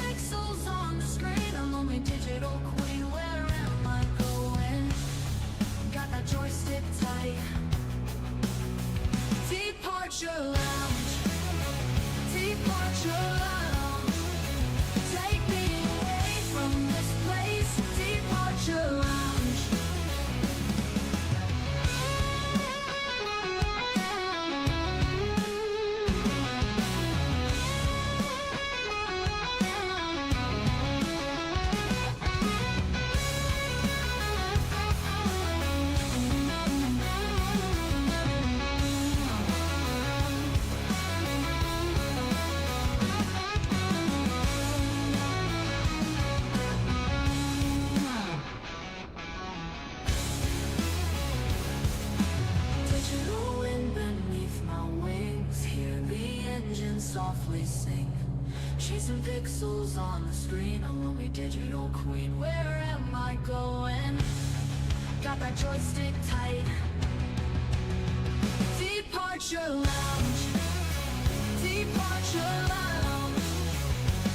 pixels on the screen. I'm only digital queen. Where am I going? Got that joystick tight. Departure lounge. Departure lounge. Take me away from this place. Departure lounge. Digital wind beneath my wings, hear the engine softly sing. Chasing pixels on the screen, I'm only digital queen. Where am I going? Got that joystick tight. Departure lounge. Departure lounge.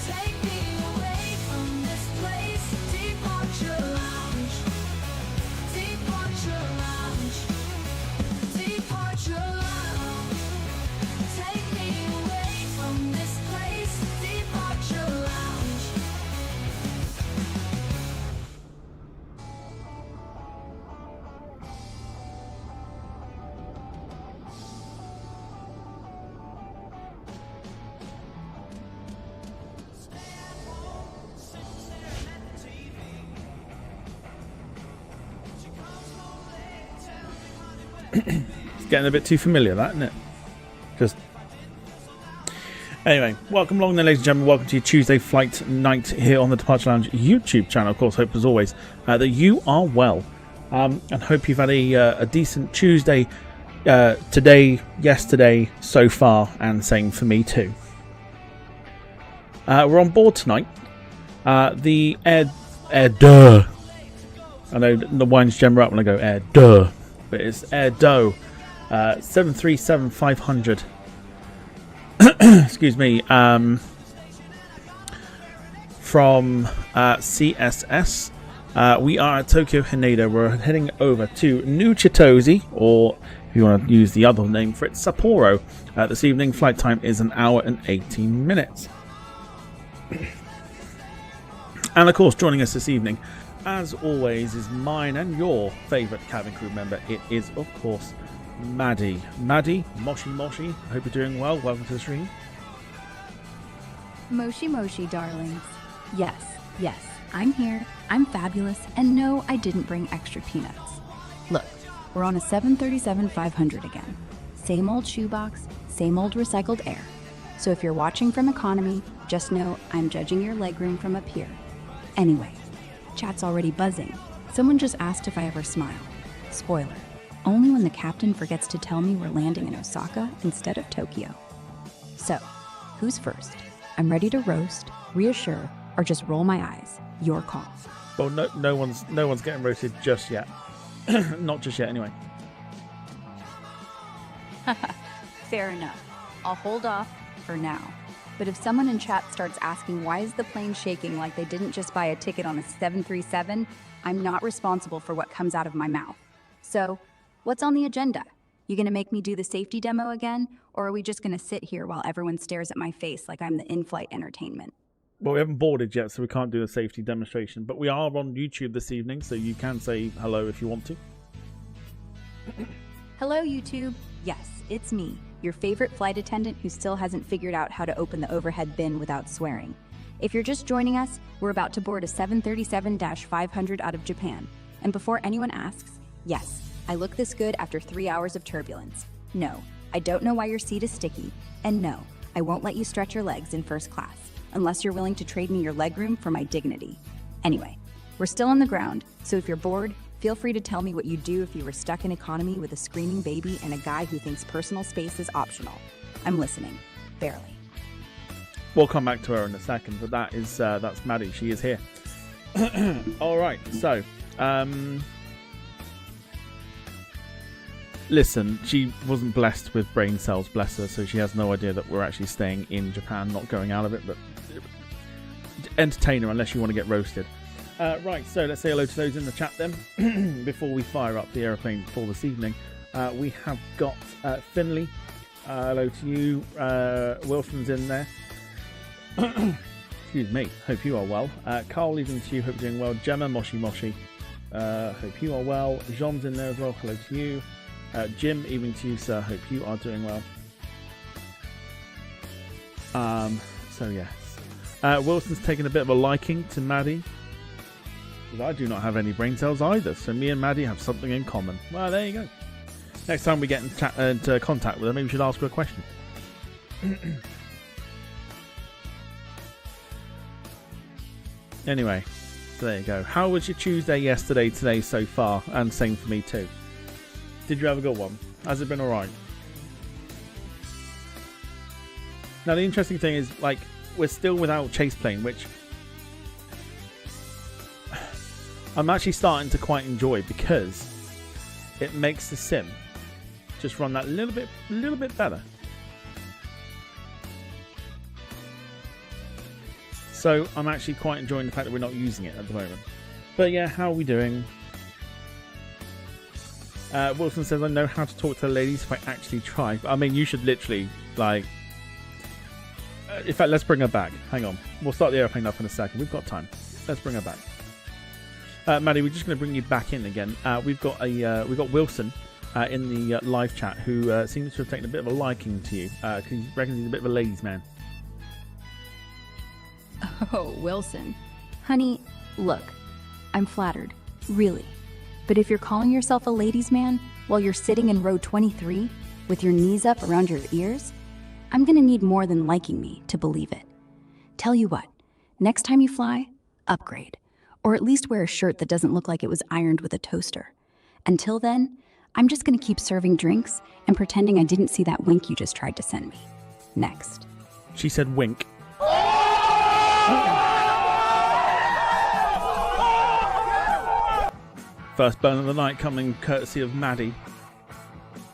Take me away from this place. Departure lounge. Departure lounge. Departure lounge. Take me away from this place. Departure lounge. It's getting a bit too familiar, that, isn't it? Just anyway, welcome along then, ladies and gentlemen. Welcome to your Tuesday flight night here on the Departure Lounge YouTube channel. Of course, hope as always that you are well, and hope you've had a decent Tuesday today, yesterday, so far, and same for me too. We're on board tonight. The air duh. I know the wines gem up when I go air duh, but it's air dough. 737-500. Excuse me. From CSS. We are at Tokjyo Haneda. We're heading over to New Chitose, or if you want to use the other name for it, Sapporo. This evening, flight time is 1 hour and 18 minutes. And of course, joining us this evening, as always, is mine and your favourite cabin crew member. It is, of course, Maddie. Maddie, Moshi, I hope you're doing well. Welcome to the stream. Moshi, darlings. Yes, I'm here. I'm fabulous. And no, I didn't bring extra peanuts. Look, we're on a 737-500 again. Same old shoebox, same old recycled air. So if you're watching from economy, just know I'm judging your legroom from up here. Anyway, chat's already buzzing. Someone just asked if I ever smile. Spoiler, only when the captain forgets to tell me we're landing in Osaka instead of Tokyo. So, who's first? I'm ready to roast, reassure, or just roll my eyes. Your call. Well, no one's getting roasted just yet. Not just yet, anyway. Fair enough. I'll hold off for now. But if someone in chat starts asking why is the plane shaking like they didn't just buy a ticket on a 737, I'm not responsible for what comes out of my mouth. So, what's on the agenda? You gonna make me do the safety demo again? Or are we just gonna sit here while everyone stares at my face like I'm the in-flight entertainment? Well, we haven't boarded yet, so we can't do a safety demonstration. But we are on YouTube this evening, so you can say hello if you want to. Hello, YouTube. Yes, it's me, your favorite flight attendant who still hasn't figured out how to open the overhead bin without swearing. If you're just joining us, we're about to board a 737-500 out of Japan. And before anyone asks, yes, I look this good after 3 hours of turbulence. No, I don't know why your seat is sticky. And no, I won't let you stretch your legs in first class, unless you're willing to trade me your legroom for my dignity. Anyway, we're still on the ground, so if you're bored, feel free to tell me what you'd do if you were stuck in economy with a screaming baby and a guy who thinks personal space is optional. I'm listening. Barely. We'll come back to her in a second, but that's Maddie. She is here. All right, so listen, she wasn't blessed with brain cells, bless her, so she has no idea that we're actually staying in Japan, not going out of it. But entertainer unless you want to get roasted. Right, so let's say hello to those in the chat then before we fire up the aeroplane for this evening. We have got Finley. Hello to you. Wilson's in there. Excuse me. Hope you are well. Carl, even to you. Hope you're doing well. Gemma, Moshi Moshi. Hope you are well. Jean's in there as well. Hello to you. Jim, even to you, sir. Hope you are doing well. So yes. Wilson's taken a bit of a liking to Maddie. Because I do not have any brain cells either. So me and Maddie have something in common. Well, there you go. Next time we get into contact with her, maybe we should ask her a question. Anyway, so there you go. How was your Tuesday yesterday, today so far? And same for me too. Did you have a good one? Has it been alright? Now the interesting thing is, like, we're still without chase plane, which I'm actually starting to quite enjoy because it makes the sim just run that little bit better. So I'm actually quite enjoying the fact that we're not using it at the moment. But yeah, how are we doing? Wilson says, I know how to talk to the ladies if I actually try. I mean, you should literally, like... in fact, let's bring her back. Hang on. We'll start the airplane up in a second. We've got time. Let's bring her back. Maddie, we're just going to bring you back in again. We've got Wilson in the live chat who seems to have taken a bit of a liking to you. Because he reckons he's a bit of a ladies' man. Oh, Wilson. Honey, look, I'm flattered. Really. But if you're calling yourself a ladies' man while you're sitting in row 23 with your knees up around your ears, I'm gonna need more than liking me to believe it. Tell you what, next time you fly, upgrade. Or at least wear a shirt that doesn't look like it was ironed with a toaster. Until then, I'm just gonna keep serving drinks and pretending I didn't see that wink you just tried to send me. Next. She said wink. First burn of the night coming courtesy of Maddie.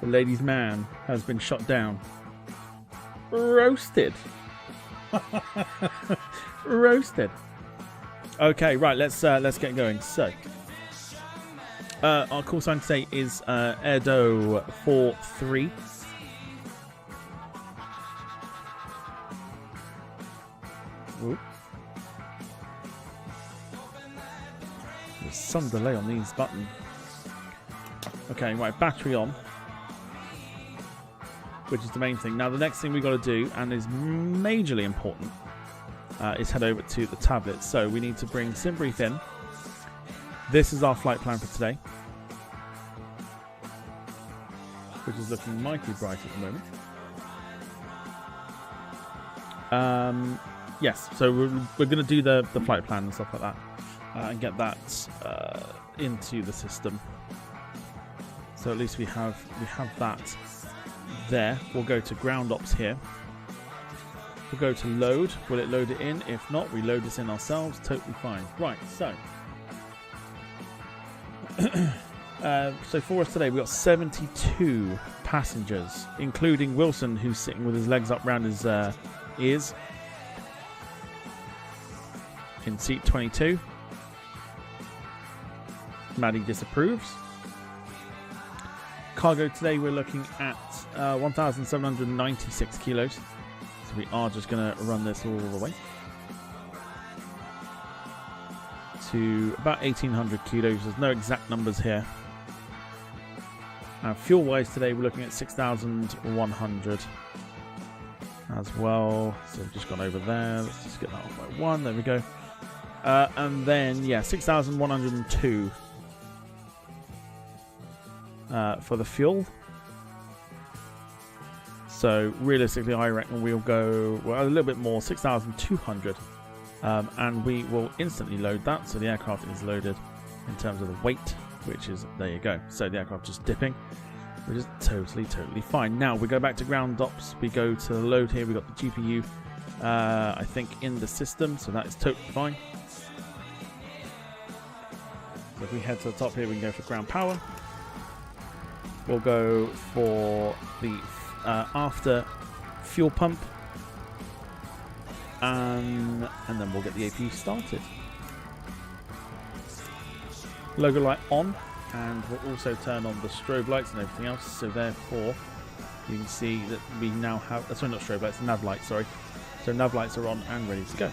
The ladies' man has been shot down. Roasted. Roasted. Okay, right, let's get going. So our call sign today is Edo 43. Ooh. There's some delay on these buttons. Okay, right, battery on, which is the main thing. Now the next thing we got to do, and is majorly important, is head over to the tablet. So we need to bring SimBrief in. This is our flight plan for today, which is looking mighty bright at the moment. Yes, so we're going to do the flight plan and stuff like that, and get that into the system. So at least we have that there. We'll go to ground ops here. We'll go to load. Will it load it in? If not, we load this in ourselves. Totally fine. Right, so so for us today, we got 72 passengers, including Wilson, who's sitting with his legs up round his ears in seat 22. Maddie disapproves. Cargo today, we're looking at 1,796 kilos. So we are just going to run this all the way to about 1,800 kilos. There's no exact numbers here. Fuel-wise today, we're looking at 6,100 as well. So we've just gone over there. Let's just get that off by one. There we go. And then, yeah, 6,102 for the fuel. So realistically, I reckon we'll go a little bit more, 6,200, and we will instantly load that. So the aircraft is loaded in terms of the weight, which is, there you go. So the aircraft just dipping, which is totally fine. Now we go back to ground ops. We go to the load here. We got the GPU, I think, in the system, so that is totally fine. So if we head to the top here, we can go for ground power. We'll go for the after fuel pump. And then we'll get the APU started. Logo light on, and we'll also turn on the strobe lights and everything else. So therefore, you can see that we now have, sorry, not strobe lights, nav lights, sorry. So nav lights are on and ready to go.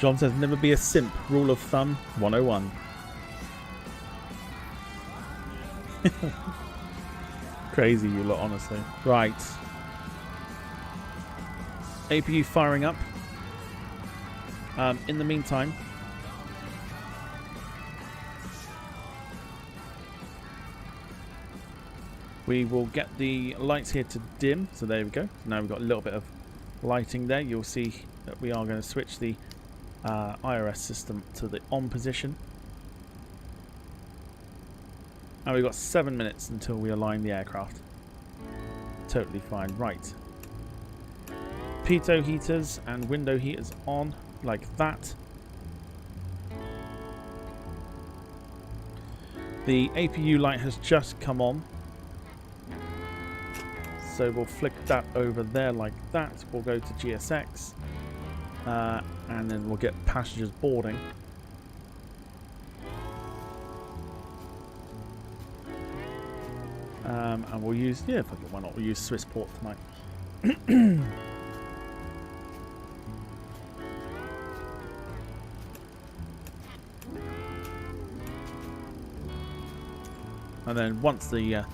John says, never be a simp. Rule of thumb 101. Crazy, you lot, honestly. Right. APU firing up. In the meantime, we will get the lights here to dim. So there we go. So now we've got a little bit of lighting there. You'll see that we are going to switch the IRS system to the on position. And we've got 7 minutes until we align the aircraft. Totally fine. Right. Pitot heaters and window heaters on like that. The APU light has just come on. So we'll flick that over there like that. We'll go to GSX. And then we'll get passengers boarding. And we'll use, yeah, why not? We'll use Swissport tonight. And then once the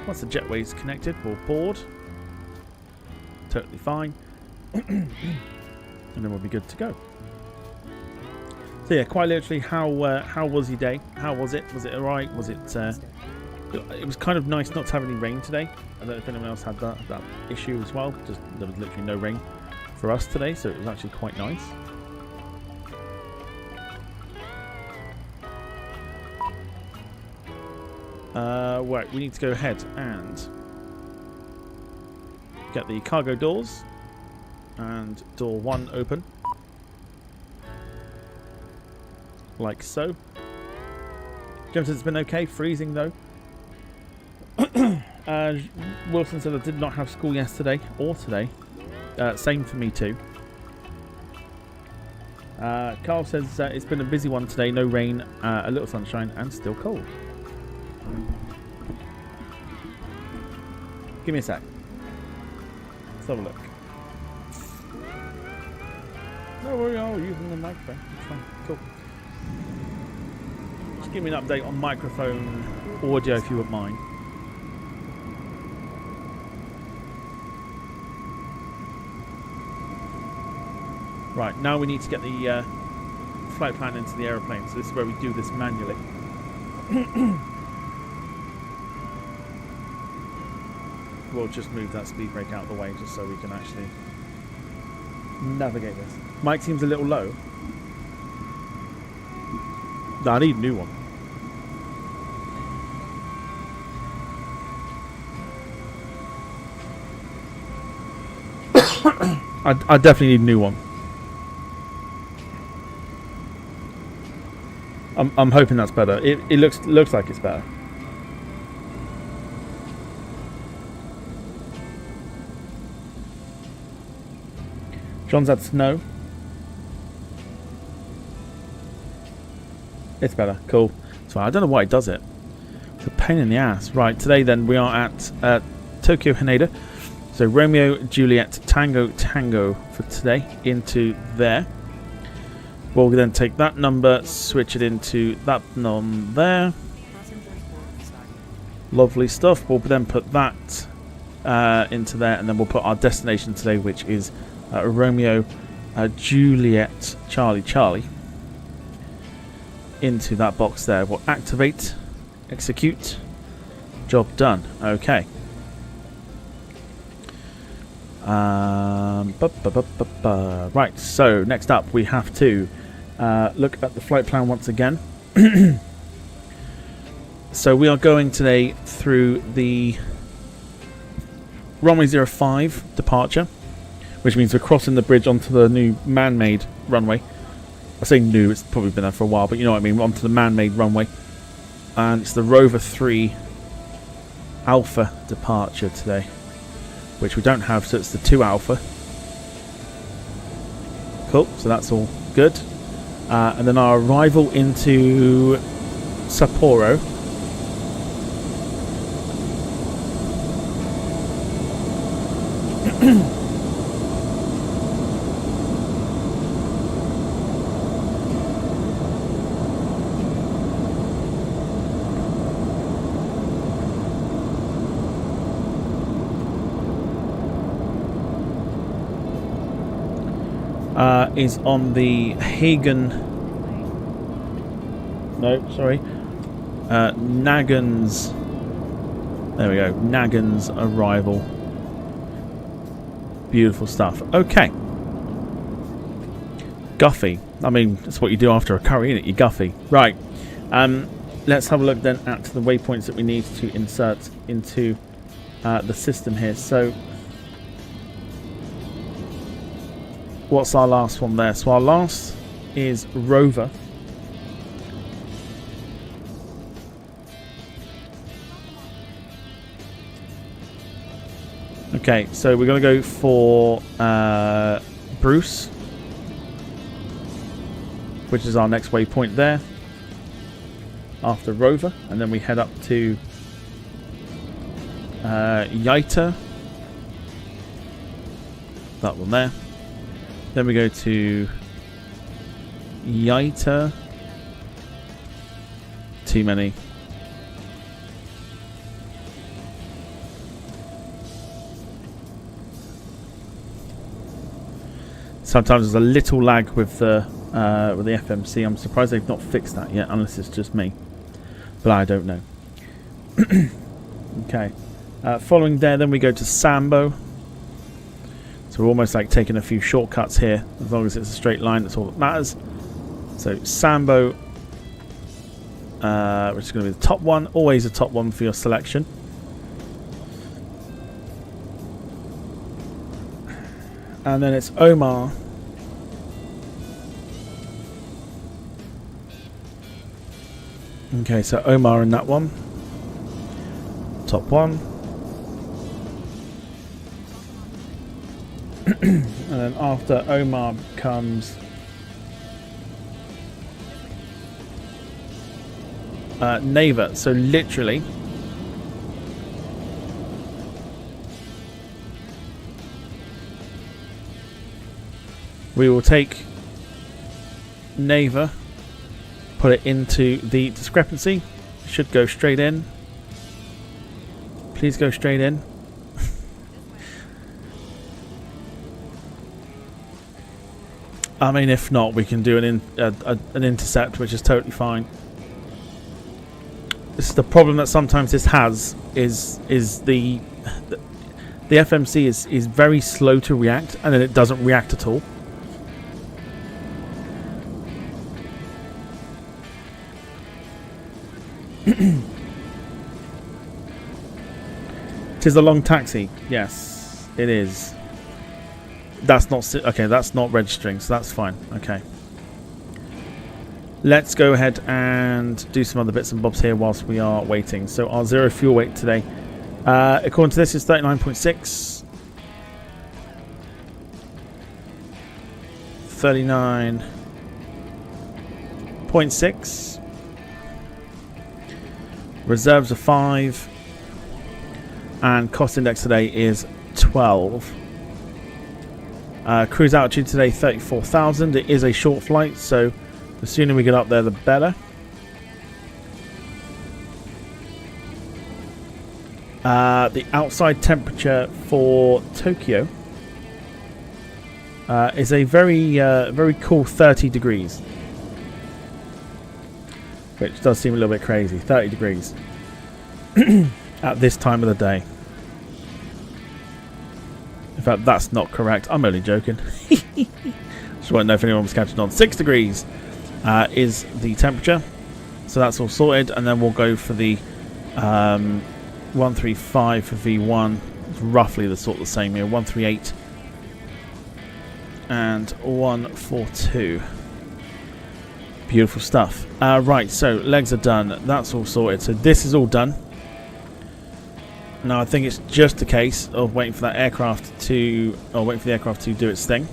jetway's connected, we'll board. Totally fine. And then we'll be good to go. So yeah, quite literally, how was your day? How was it? Was it alright? Was it? It was kind of nice not to have any rain today. I don't know if anyone else had that issue as well. Just there was literally no rain for us today, so it was actually quite nice. Right, we need to go ahead and get the cargo doors. And door 1 open. Like so. James says it's been okay, freezing though. Wilson said I did not have school yesterday or today. Same for me too. Carl says it's been a busy one today, no rain, a little sunshine and still cold. Give me a sec. Let's have a look. No, we are using the microphone. It's fine. Cool. Just give me an update on microphone audio if you wouldn't mind. Right, now we need to get the flight plan into the aeroplane. So this is where we do this manually. We'll just move that speed brake out of the way just so we can actually navigate this. Mic seems a little low. No, I need a new one. I definitely need a new one. I'm hoping that's better. It looks like it's better. John's had snow. It's better. Cool. So I don't know why it does it. It's a pain in the ass. Right, today then we are at Tokjyo Haneda. So Romeo, Juliet, Tango, Tango for today into there. We'll then take that number, switch it into that number there. Lovely stuff. We'll then put that into there, and then we'll put our destination today, which is Romeo, Juliet, Charlie, Charlie, into that box there. We'll activate, execute, job done. Okay. Right, so next up we have to look at the flight plan once again. So we are going today through the runway 05 departure, which means we're crossing the bridge onto the new man-made runway I say new, it's probably been there for a while, but you know what I mean, onto the man-made runway. And it's the Rover 3 Alpha departure today, which we don't have, so it's the 2 Alpha. Cool, so that's all good. And then our arrival into Sapporo. Is on the Hagen. No, sorry. Nagan's. There we go. Nagan's arrival. Beautiful stuff. Okay. Guffy. I mean, that's what you do after a curry, isn't it? You guffy. Right. Let's have a look then at the waypoints that we need to insert into the system here. So, what's our last one there? So our last is Rover. Okay, so we're going to go for Bruce, which is our next waypoint there, after Rover, and then we head up to Yaita, that one there. Then we go to Yaita. Too many. Sometimes there's a little lag with the FMC. I'm surprised they've not fixed that yet, unless it's just me. But I don't know. Okay. Following there, then we go to Sambo. So we're almost like taking a few shortcuts here. As long as it's a straight line, that's all that matters. So Sambo, which is going to be the top one. Always a top one for your selection. And then it's Omar. Okay, so Omar in that one. Top one. And then after Omar comes Neva. So literally we will take Neva, put it into the discrepancy. Should go straight in. Please go straight in. I mean, if not, we can do an intercept, which is totally fine. This is the problem that sometimes this has, is the FMC is very slow to react, and then it doesn't react at all. Tis a long taxi. Yes, it is. That's not okay. That's not registering, so that's fine. Okay. Let's go ahead and do some other bits and bobs here whilst we are waiting. So our zero fuel weight today, according to this, is 39.6. 39.6. Reserves are 5. And cost index today is 12. Cruise altitude today 34,000. It is a short flight, so the sooner we get up there the better. The outside temperature for Tokyo is a very cool 30 degrees, which does seem a little bit crazy. 30 degrees at this time of the day. In fact, that's not correct. I'm only joking. Just want to know if anyone was catching on. 6 degrees is the temperature. So that's all sorted. And then we'll go for the 135 for V1. It's roughly the same here. 138 and 142. Beautiful stuff. Right, so legs are done. That's all sorted. So this is all done. Now I think it's just a case of waiting for that aircraft to, or waiting for the aircraft to do its thing.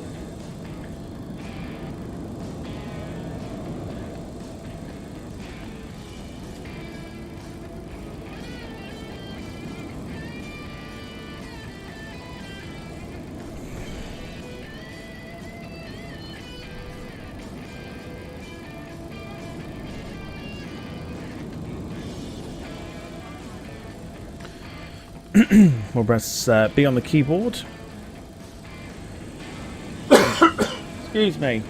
We'll press B on the keyboard. Excuse me.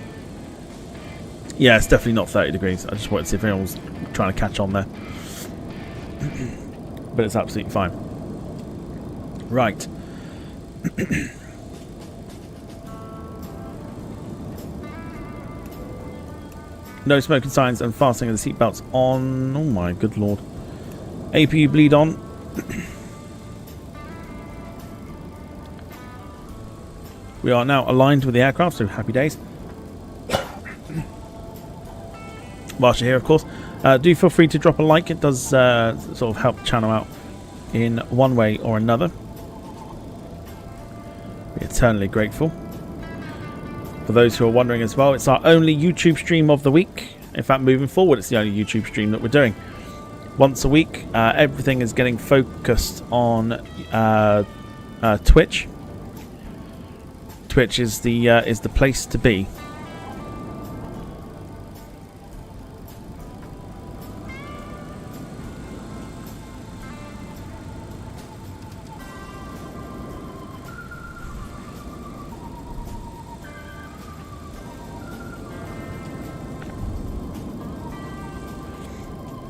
Yeah, it's definitely not 30 degrees. I just wanted to see if anyone was trying to catch on there. But it's absolutely fine. Right. No smoking signs and fastening of the seatbelts on. Oh my good lord. APU bleed on. We are now aligned with the aircraft, so happy days. Whilst you're here, of course, do feel free to drop a like. It does sort of help the channel out in one way or another. We're eternally grateful. For those who are wondering as well, it's our only YouTube stream of the week. In fact, moving forward, it's the only YouTube stream that we're doing. Once a week, everything is getting focused on Twitch. Twitch is the place to be.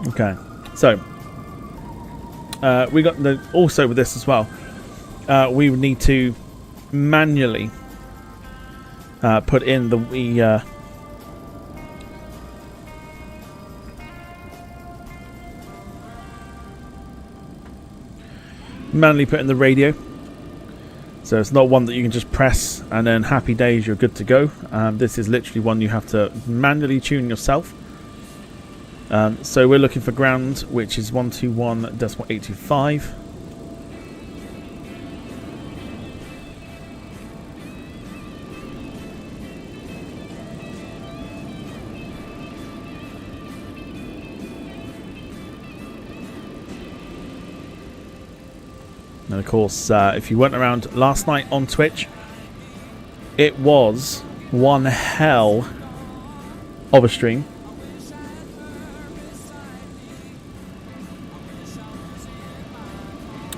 Okay, so we got the also with this as well. We would need to manually put in the manually put in the radio, so it's not one that you can just press and then happy days you're good to go. This is literally one you have to manually tune yourself. So we're looking for ground, which is 121.825. And of course, if you went around last night on Twitch, it was one hell of a stream.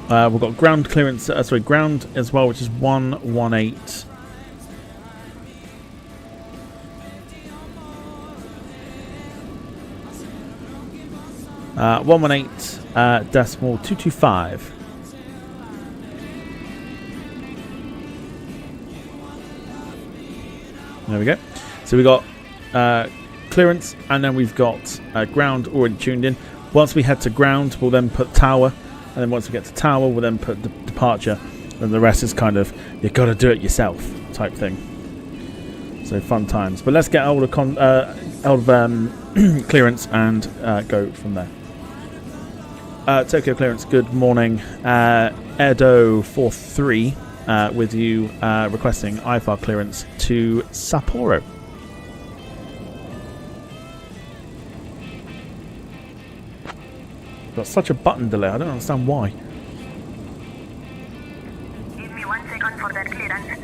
We've got ground clearance, sorry, ground as well, which is 118. 118 decimal 225. There we go. So we got clearance, and then we've got ground already tuned in. Once we head to ground, we'll then put tower, and then once we get to tower, we'll then put departure, and the rest is kind of you got to do it yourself type thing. So fun times. But let's get out of clearance and go from there. Tokyo clearance. Good morning, Edo43. With you requesting IFR clearance to Sapporo. Got such a button delay, I don't understand why. Give me 1 second for that clearance.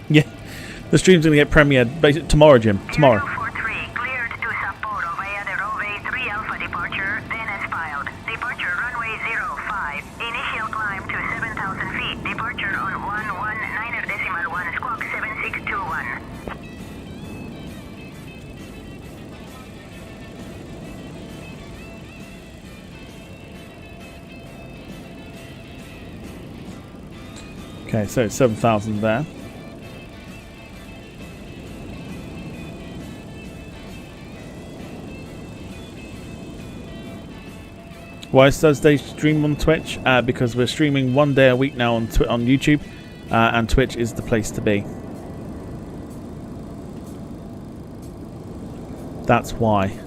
Yeah, the stream's going to get premiered basically tomorrow, Jim. Tomorrow. Okay, so 7,000 there. Why is Thursday stream on Twitch? Because we're streaming 1 day a week now on YouTube, and Twitch is the place to be. That's why.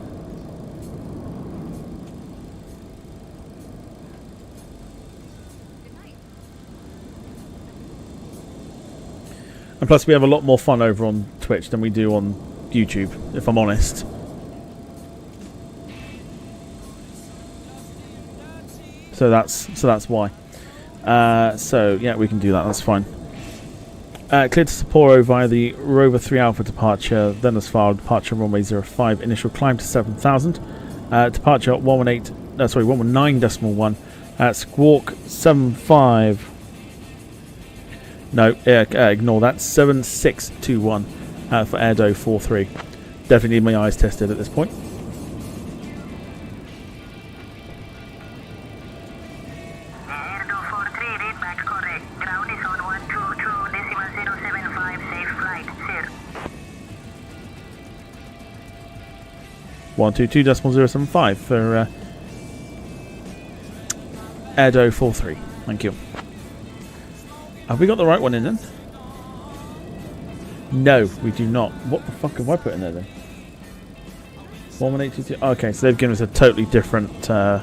And plus we have a lot more fun over on Twitch than we do on YouTube, if I'm honest. So that's why. So yeah, we can do that. That's fine. Cleared to Sapporo via the Rover 3 Alpha departure. Then as far departure runway 05. Initial climb to 7,000. Departure 119.1. Squawk 75. No, ignore that. 7621 for Airdo 43. Definitely need my eyes tested at this point. Airdo 43, read back correct. Ground is on 122.075, safe flight, sir. 122.075 for Airdo 43. Thank you. Have we got the right one in then? No, we do not. What the fuck have I put in there then? 11822. Okay, so they've given us a totally different. So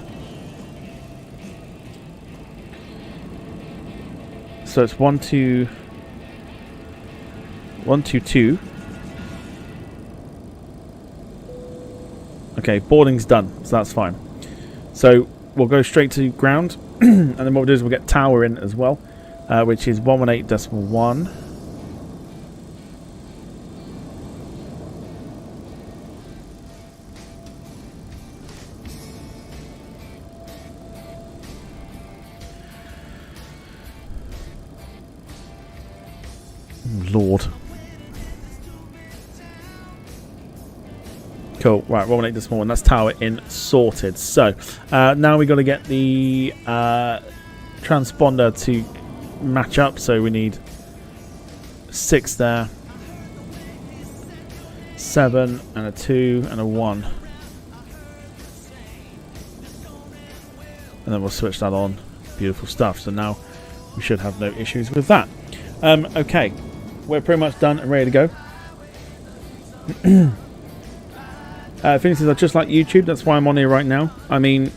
it's 122. Okay, boarding's done, so that's fine. So we'll go straight to ground, and then what we'll do is we'll get tower in as well. Which is 118.1. Lord. Cool. Right, 118.1. That's tower in sorted. So now we got to get the transponder to match up, so we need 6 there, 7 and a 2 and a 1, and then we'll switch that on. Beautiful stuff. So now we should have no issues with that. Okay, we're pretty much done and ready to go. Phoenix says, I just like YouTube, that's why I'm on here right now. I mean,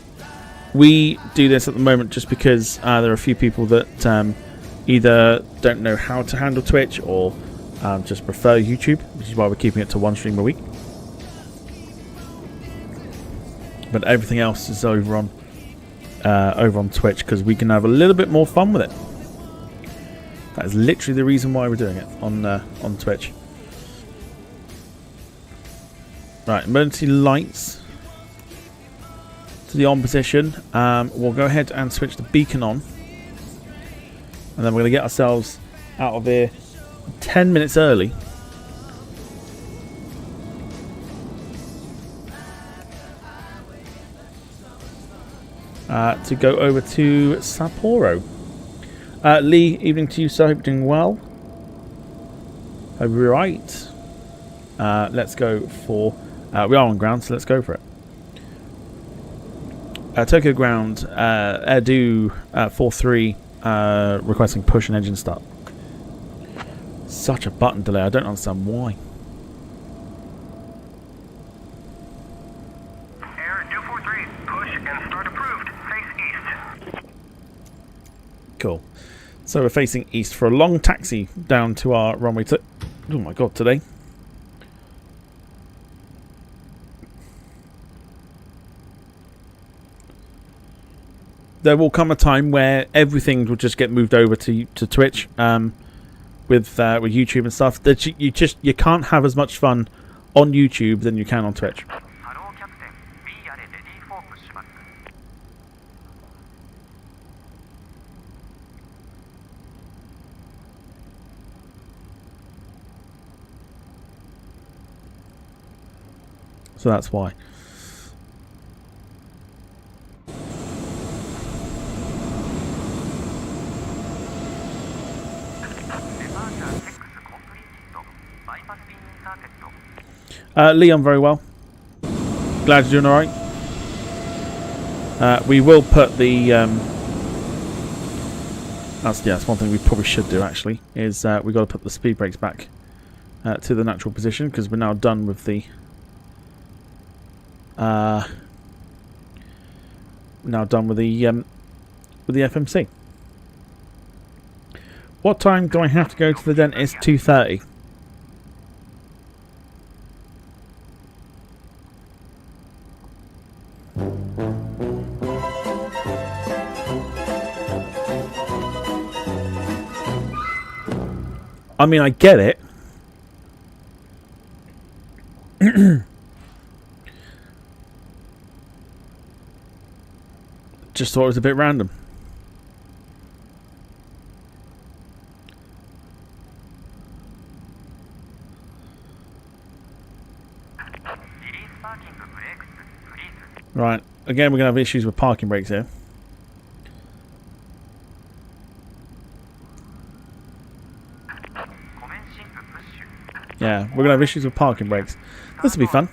we do this at the moment just because there are a few people that either don't know how to handle Twitch or just prefer YouTube, which is why we're keeping it to 1 stream a week. But everything else is over on Twitch because we can have a little bit more fun with it. That is literally the reason why we're doing it on Twitch. Right, emergency lights to the on position. We'll go ahead and switch the beacon on. And then we're going to get ourselves out of here 10 minutes early. To go over to Sapporo. Lee, evening to you, sir. Hope you're doing well. Right. Let's go for... we are on ground, so let's go for it. Tokyo ground, Airdo 43. Requesting push and engine start. Such a button delay. I don't understand why. Airdo 43, push and start approved. Face east. Cool. So we're facing east for a long taxi down to our runway. Oh my god, today. There will come a time where everything will just get moved over to Twitch, with YouTube and stuff. That you can't have as much fun on YouTube than you can on Twitch. So that's why. Lee, I'm very well. Glad you're doing alright. We will put the... that's one thing we probably should do, actually, is we've got to put the speed brakes back to the natural position, because we're now done with the... with the FMC. What time do I have to go to the dentist? 2:30. I mean, I get it. Just thought it was a bit random. Right, again we're going to have issues with parking brakes here. Yeah, we're going to have issues with parking brakes. This will be fun.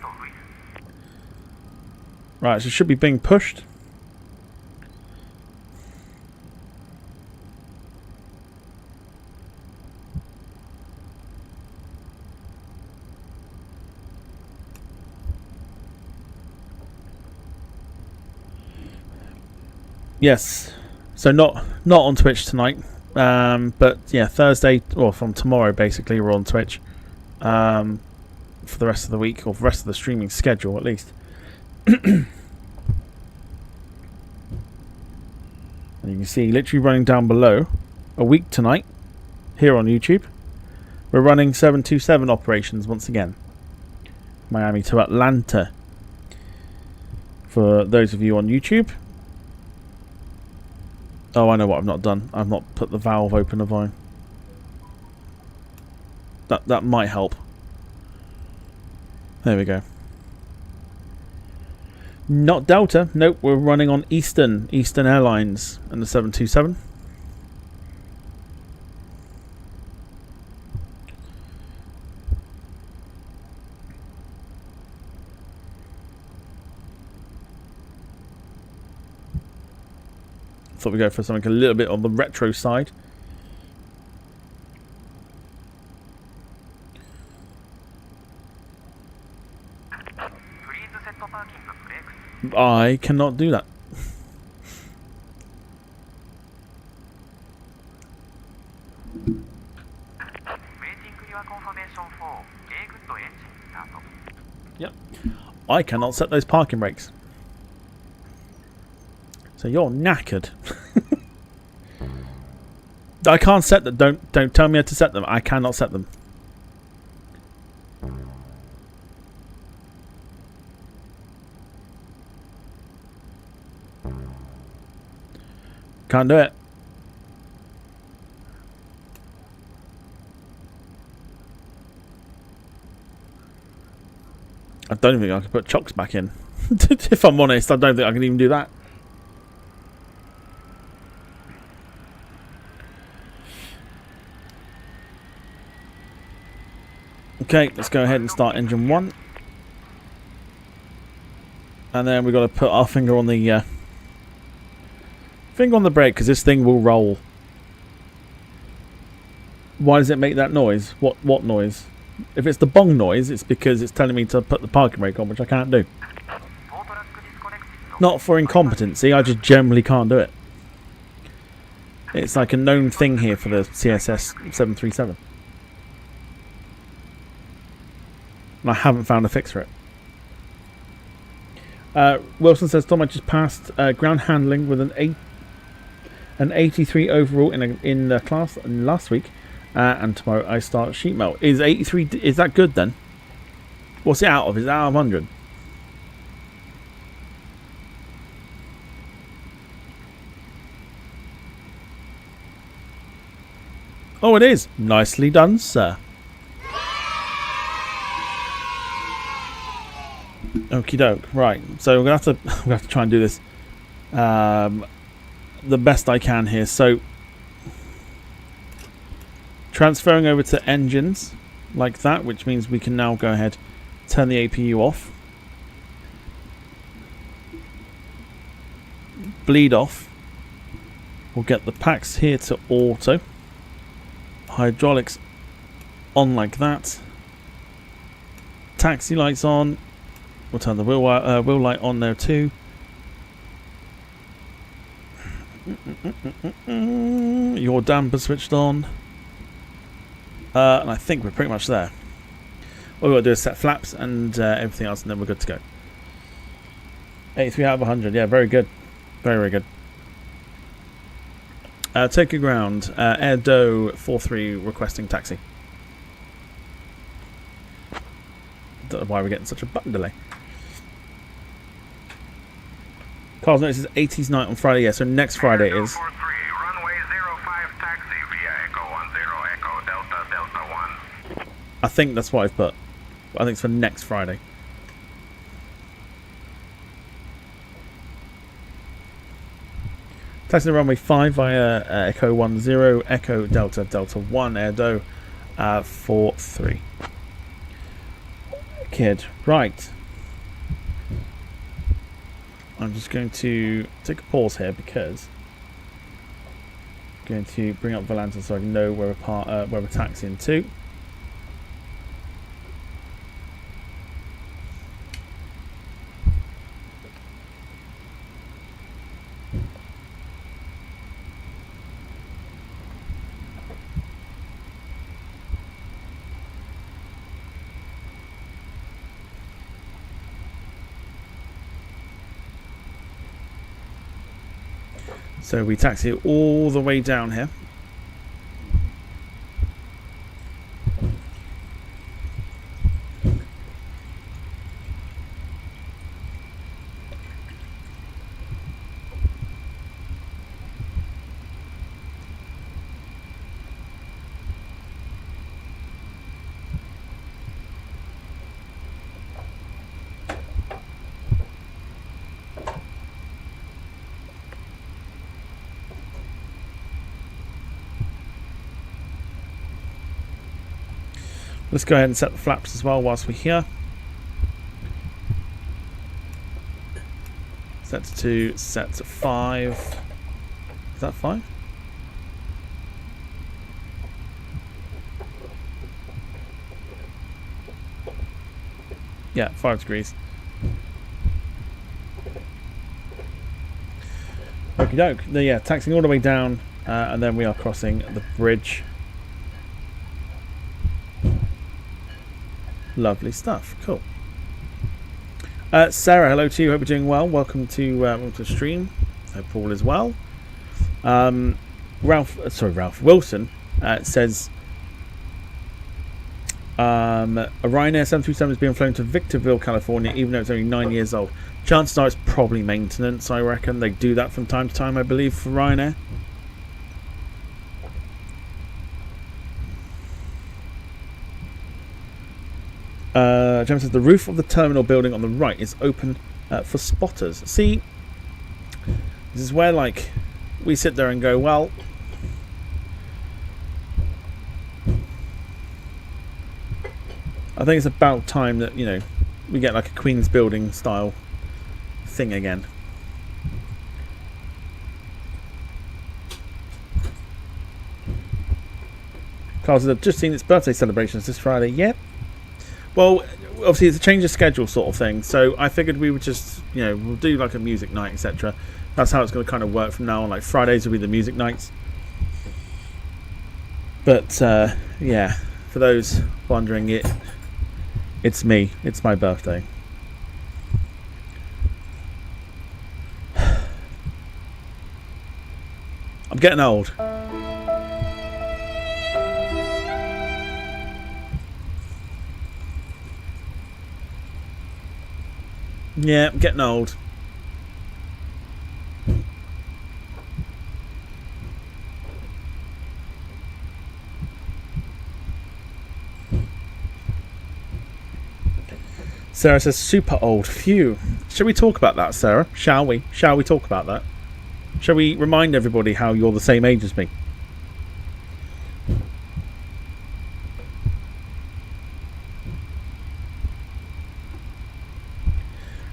Right, so it should be being pushed. Yes, so not on Twitch tonight, but yeah, Thursday, or from tomorrow basically, we're on Twitch for the rest of the week, or the rest of the streaming schedule at least. And you can see literally running down below, a week tonight, here on YouTube, we're running 727 operations once again. Miami to Atlanta. For those of you on YouTube. Oh, I know what I've not done. I've not put the valve open, have I? That might help. There we go. Not Delta. Nope, we're running on Eastern Airlines and the 727. Thought we'd go for something a little bit on the retro side. I cannot do that. Yep. I cannot set those parking brakes. So you're knackered. I can't set them. Don't tell me how to set them. I cannot set them. Can't do it. I don't think I can put chocks back in. If I'm honest, I don't think I can even do that. Okay, let's go ahead and start engine 1. And then we've got to put our finger on the brake, because this thing will roll. Why does it make that noise? What noise? If it's the bong noise, it's because it's telling me to put the parking brake on, which I can't do. Not for incompetency, I just generally can't do it. It's like a known thing here for the CSS 737. And I haven't found a fix for it. Wilson says, Tom, I just passed ground handling with an 83 overall in the class last week, and tomorrow I start sheet metal. Is 83? Is that good then? What's it out of? Is it out of 100? Oh, it is. Nicely done, sir. Okie doke. Right, so we're gonna have to try and do this the best I can here. So transferring over to engines like that, which means we can now go ahead, turn the APU off. bleed off. We'll get the packs here to auto. Hydraulics on like that. Taxi lights on. We'll turn the wheel light on there too. Your damper switched on. And I think we're pretty much there. All we've got to do is set flaps and everything else, and then we're good to go. 83 out of 100. Yeah, very good. Very, very good. Tokyo ground. Air Do 43 requesting taxi. Don't know why we're getting such a button delay. Carl's notice is 80s night on Friday. Yeah, so next Friday it is. Runway 05 taxi via Echo 10 Echo Delta Delta 1. I think that's what I've put. I think it's for next Friday. Taxi to runway 5 via Echo 10 Echo Delta Delta 1 Air Do 43. Kid, right. I'm just going to take a pause here because I'm going to bring up Volanta so I can know where we're taxiing to. So we taxi all the way down here. Let's go ahead and set the flaps as well whilst we're here. Set to 2, set to 5. Is that 5? Yeah, 5 degrees. Okie doke. Yeah, taxiing all the way down, and then we are crossing the bridge. Lovely stuff. Cool. Sarah, hello to you. Hope you're doing well. Welcome to the stream. Hope all is well. Ralph Wilson says a Ryanair 737 is being flown to Victorville, California, even though it's only 9 years old. Chances are it's probably maintenance. I reckon they do that from time to time. I believe for Ryanair. Jem says the roof of the terminal building on the right is open for spotters. See, this is where like we sit there and go, well, I think it's about time that, you know, we get like a Queen's Building style thing again. Carl says I've just seen its birthday celebrations this Friday. Yep. Well, obviously it's a change of schedule sort of thing, so I figured we would just, you know, we'll do like a music night, etc. That's how it's going to kind of work from now on. Like Fridays will be the music nights. But yeah, for those wondering, it's me. It's my birthday. I'm getting old. Yeah, I'm getting old. Sarah says super old. Phew. Shall we talk about that, Sarah? Shall we? Shall we talk about that? Shall we remind everybody how you're the same age as me?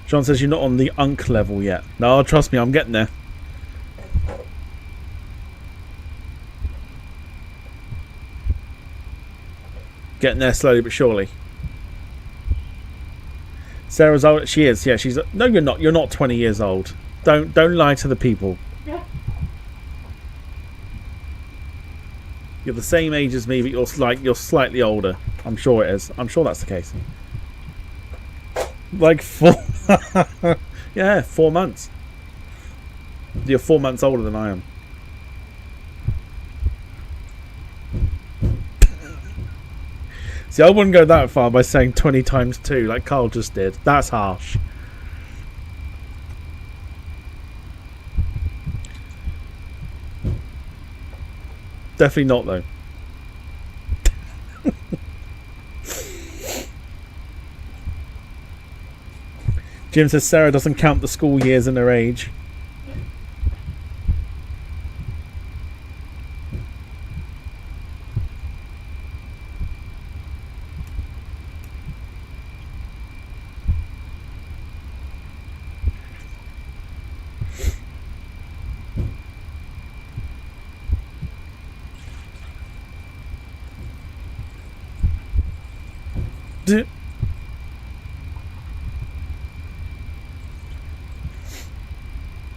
John says you're not on the unk level yet. No, trust me, I'm getting there. Getting there slowly but surely. Sarah's old. She is. Yeah, she's. No, you're not. You're not 20 years old. Don't lie to the people. You're the same age as me, but you're slightly older. I'm sure it is. I'm sure that's the case. Like 4. Yeah, 4 months. You're 4 months older than I am. See, I wouldn't go that far by saying 20 times 2 like Carl just did. That's harsh. Definitely not, though. Jim says Sarah doesn't count the school years in her age.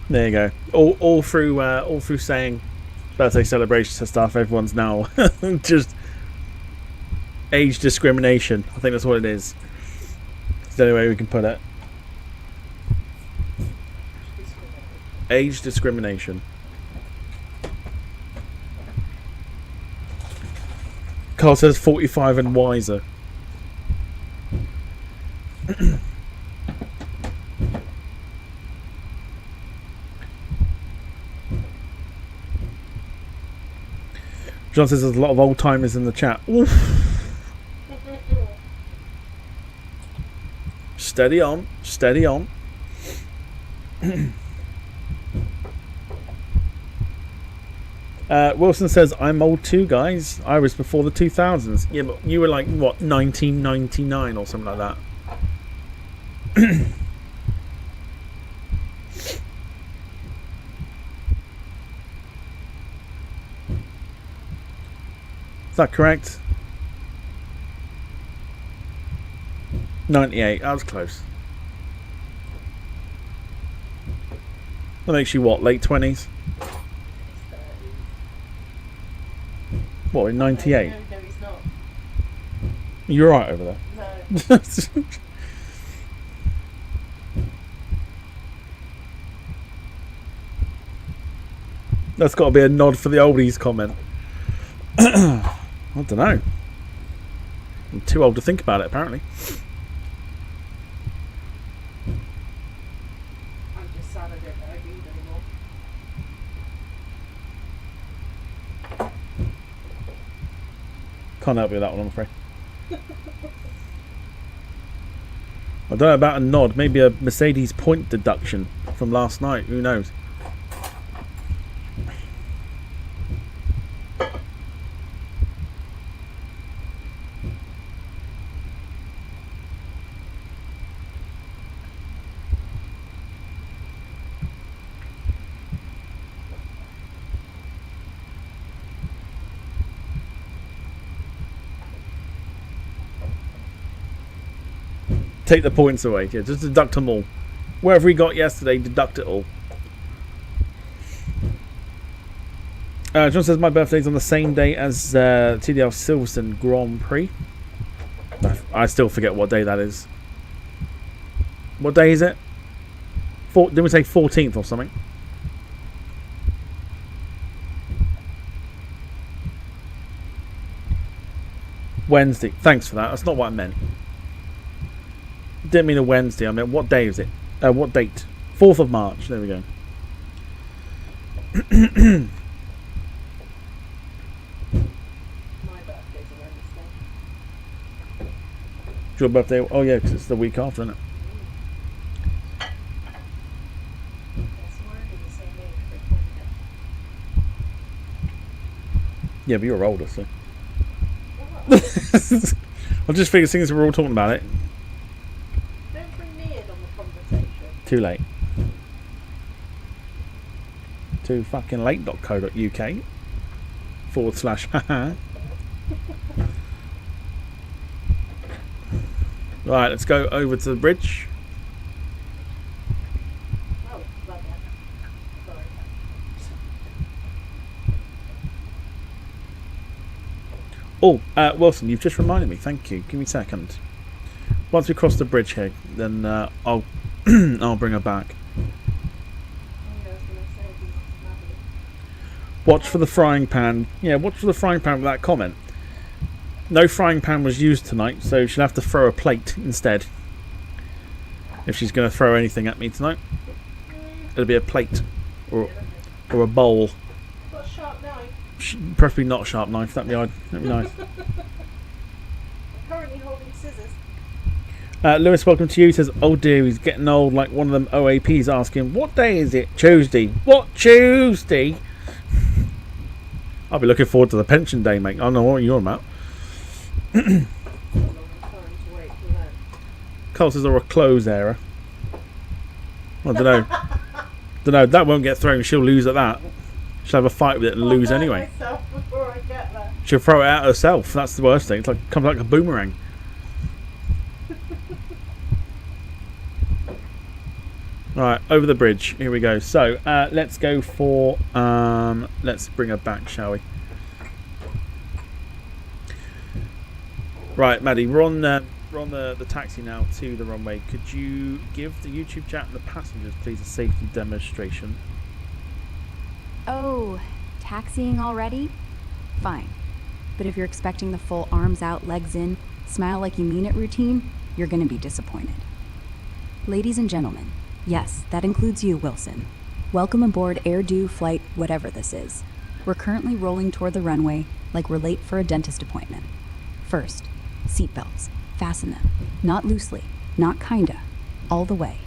There you go. All through saying birthday celebrations and stuff. Everyone's now just age discrimination. I think that's what it is. It's the only way we can put it. Age discrimination. Carl says 45 and wiser. John says there's a lot of old timers in the chat. Oof. Steady on, steady on. Wilson says I'm old too, guys. I was before the 2000s. Yeah, but you were like what, 1999 or something like that. Is that correct? 98. That was close. That makes you what? Late 20s? What, in 98? No, he's not. You're right over there. No. That's got to be a nod for the oldies comment. I don't know. I'm too old to think about it, apparently. I'm just sad I don't know I read anymore. Can't help you with that one, I'm afraid. I don't know about a nod. Maybe a Mercedes point deduction from last night. Who knows? Take the points away. Yeah, just deduct them all. Whatever he got yesterday, deduct it all. John says my birthday's on the same day as TDL Silverstone Grand Prix. I still forget what day that is. What day is it? Didn't we say 14th or something? Wednesday. Thanks for that. That's not what I meant. Didn't mean a Wednesday. I meant what day is it? What date? 4th of March. There we go. My birthday's a Wednesday. It's your birthday? Oh yeah, because it's the week after, isn't it? Yes, we're only the same age for a Yeah, but you're older, so. What? I just figured since we're all talking about it. Don't bring me in on the conversation. Too late. Too fucking late.co.uk /haha. Right, let's go over to the bridge. Oh, love that. Sorry. Oh, Wilson, you've just reminded me. Thank you. Give me a second. Once we cross the bridge here, then I'll I'll bring her back. I was going to say, he's lovely. Watch for the frying pan. Yeah, watch for the frying pan with that comment. No frying pan was used tonight, so she'll have to throw a plate instead. If she's going to throw anything at me tonight, it'll be a plate or a bowl. Got a sharp knife. Preferably not a sharp knife. That'd be nice. Currently holding scissors. Lewis, welcome to you. He says, oh dear, he's getting old like one of them OAPs asking, what day is it? Tuesday. What Tuesday? I'll be looking forward to the pension day, mate. I don't know what you're on about. Carl says, or a clothes error. I don't know. That won't get thrown. She'll lose at that. She'll have a fight with it and lose anyway. Before I get there. She'll throw it at herself. That's the worst thing. It's like comes like a boomerang. Right, over the bridge. Here we go. So let's go for. Let's bring her back, shall we? Right, Maddie, we're on the taxi now to the runway. Could you give the YouTube chat and the passengers, please, a safety demonstration? Oh, taxiing already? Fine. But if you're expecting the full arms out, legs in, smile like you mean it routine, you're gonna be disappointed. Ladies and gentlemen, yes, that includes you, Wilson. Welcome aboard Air Due Flight whatever this is. We're currently rolling toward the runway like we're late for a dentist appointment. First, seatbelts. Fasten them. Not loosely, not kinda. All the way.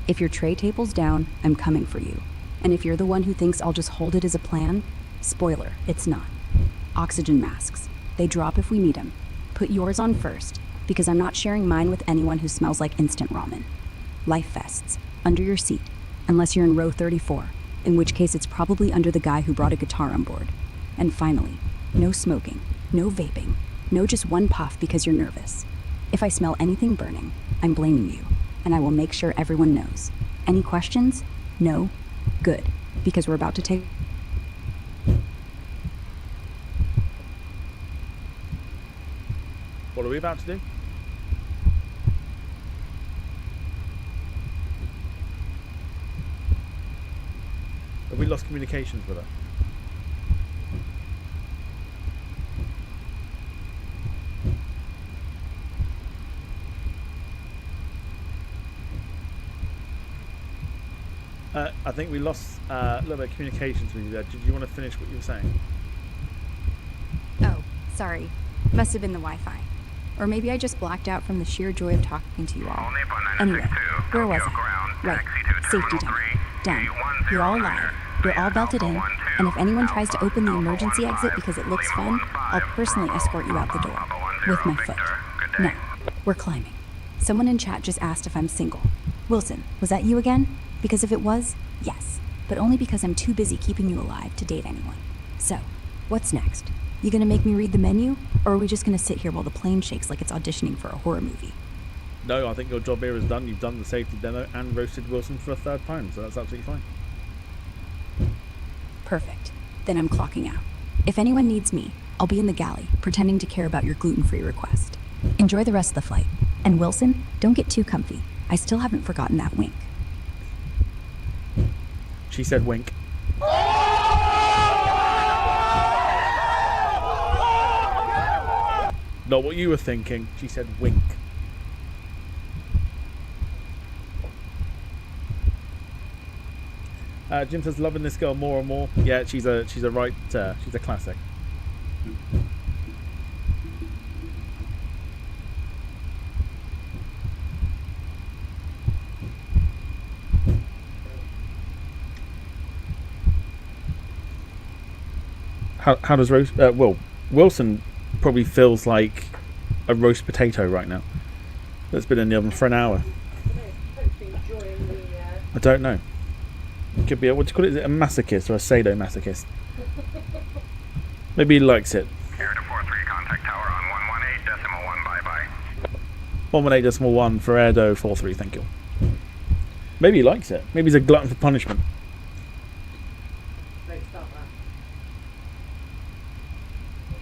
If your tray table's down, I'm coming for you. And if you're the one who thinks I'll just hold it as a plan, spoiler, it's not. Oxygen masks. They drop if we need them. Put yours on first, because I'm not sharing mine with anyone who smells like instant ramen. Life vests. Under your seat. Unless you're in row 34, in which case it's probably under the guy who brought a guitar on board. And finally, no smoking, no vaping, no just one puff because you're nervous. If I smell anything burning, I'm blaming you, and I will make sure everyone knows. Any questions? No? Good, because we're about to take... What are we about to do? Have we lost communications with her? I think we lost a little bit of communications with you there. Did you want to finish what you were saying? Oh, sorry. Must have been the Wi-Fi. Or maybe I just blacked out from the sheer joy of talking to you all. Anyway, where was I? Right, safety done. Done. You're all live. You're all belted in. And if anyone tries to open the emergency exit because it looks fun, I'll personally escort you out the door. With my foot. Now, we're climbing. Someone in chat just asked if I'm single. Wilson, was that you again? Because if it was, yes. But only because I'm too busy keeping you alive to date anyone. So, what's next? You gonna make me read the menu? Or are we just gonna sit here while the plane shakes like it's auditioning for a horror movie? No, I think your job here is done. You've done the safety demo and roasted Wilson for a third time, so that's absolutely fine. Perfect. Then I'm clocking out. If anyone needs me, I'll be in the galley, pretending to care about your gluten-free request. Enjoy the rest of the flight. And Wilson, don't get too comfy. I still haven't forgotten that wink. She said wink. Not what you were thinking. She said wink. Jim says loving this girl more and more. Yeah, she's a classic. How does roast? Well, Wilson probably feels like a roast potato right now. That's been in the oven for an hour. I don't know. It could be what do you call it? Is it a masochist or a sadomasochist? Maybe he likes it. Air to 43, contact tower on 118.1, bye-bye. 118.1 for Erdo43, thank you. Maybe he likes it. Maybe he's a glutton for punishment. Don't start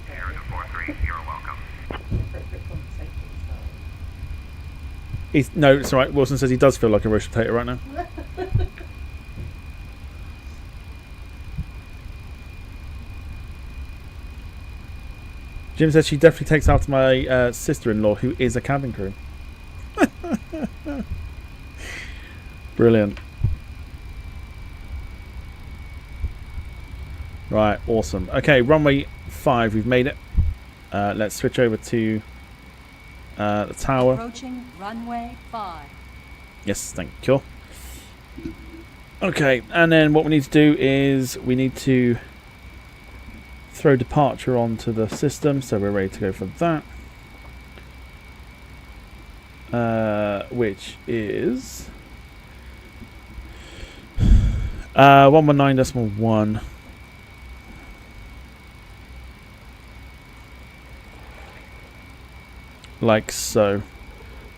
that. Air 43, you're welcome. Appropriate conversation starting. No, it's alright. Wilson says he does feel like a roast potato right now. Jim says she definitely takes after my sister-in-law, who is a cabin crew. Brilliant. Right, awesome. Okay, runway 5, we've made it. Let's switch over to the tower. Approaching runway 5. Yes, thank you. Okay, and then what we need to do is we need to throw departure onto the system, so we're ready to go for that. Which is 119.1. Like so.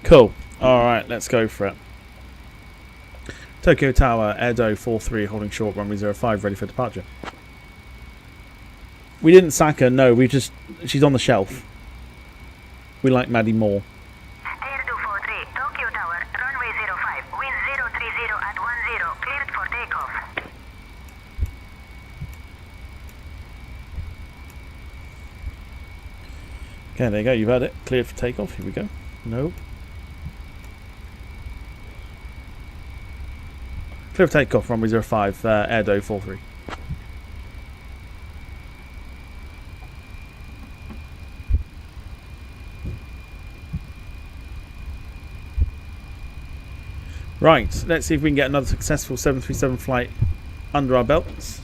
Cool. Alright, let's go for it. Tokyo Tower, Edo 43, holding short, runway 05, ready for departure. We didn't sack her, no, she's on the shelf. We like Maddie more. Air 243, Tokyo Tower, runway 05, wind 030 at 10, cleared for takeoff. Okay, there you go, you've had it. Cleared for takeoff, here we go. Nope. Clear for takeoff, runway 05, Erdo 43. Right, let's see if we can get another successful 737 flight under our belts.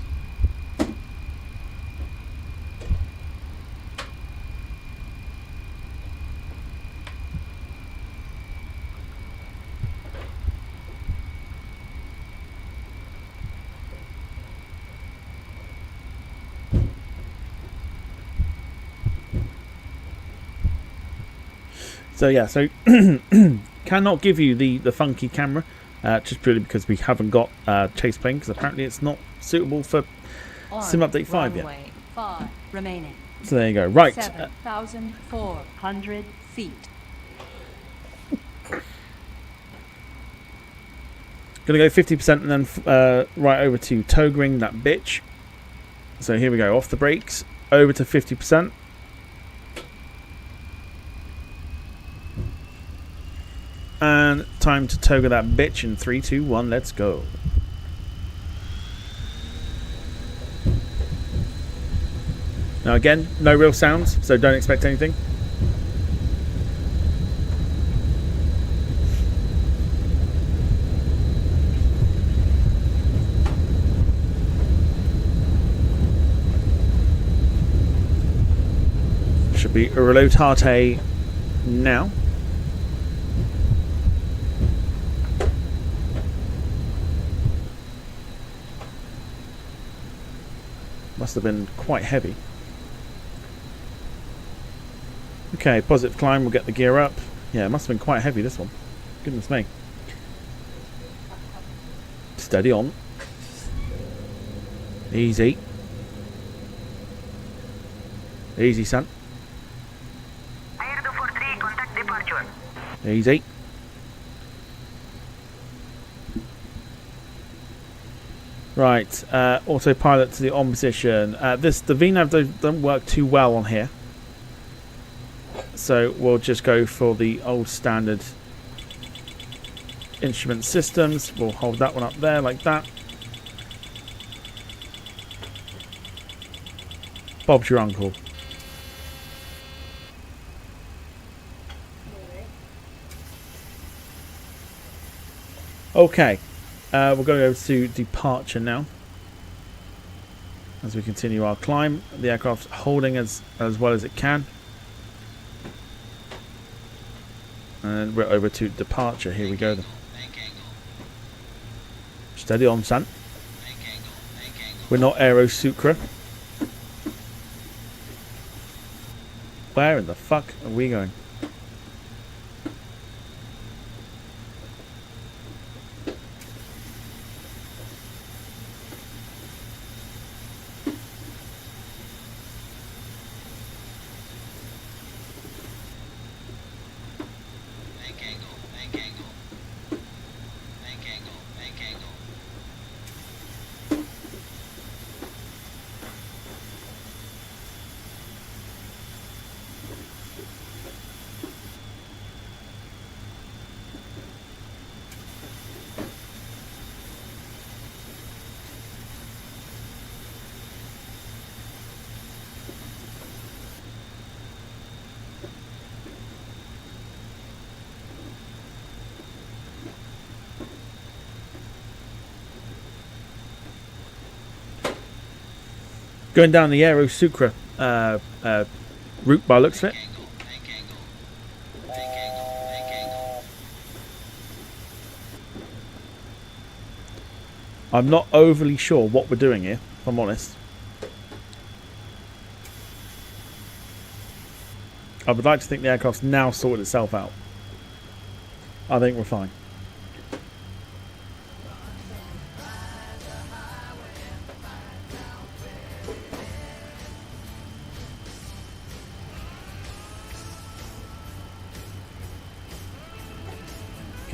So yeah, so cannot give you the funky camera, just purely because we haven't got chase plane, because apparently it's not suitable for Sim Update 5 yet. Runway 5 remaining. So there you go. Right. 7,400 feet. Gonna go 50% and then right over to Togring that bitch. So here we go. Off the brakes, over to 50%. And time to toga that bitch in 3, 2, 1, let's go. Now again, no real sounds, so don't expect anything. Should be a relotate now. Must have been quite heavy. Okay, positive climb, we'll get the gear up. Yeah, it must have been quite heavy, this one. Goodness me. Steady on. Easy. Easy, son. Air 243, contact departure. Easy. Right, autopilot to the on position. The VNAV don't work too well on here, so we'll just go for the old standard instrument systems. We'll hold that one up there like that. Bob's your uncle. Okay. We're going over to departure now. As we continue our climb, the aircraft's holding as well as it can. And we're over to departure. Here we go then. Steady on, son. We're not Aero Sucra. Where in the fuck are we going? Going down the Aero Sucre route by looks of it. I'm not overly sure what we're doing here, if I'm honest. I would like to think the aircraft's now sorted itself out. I think we're fine.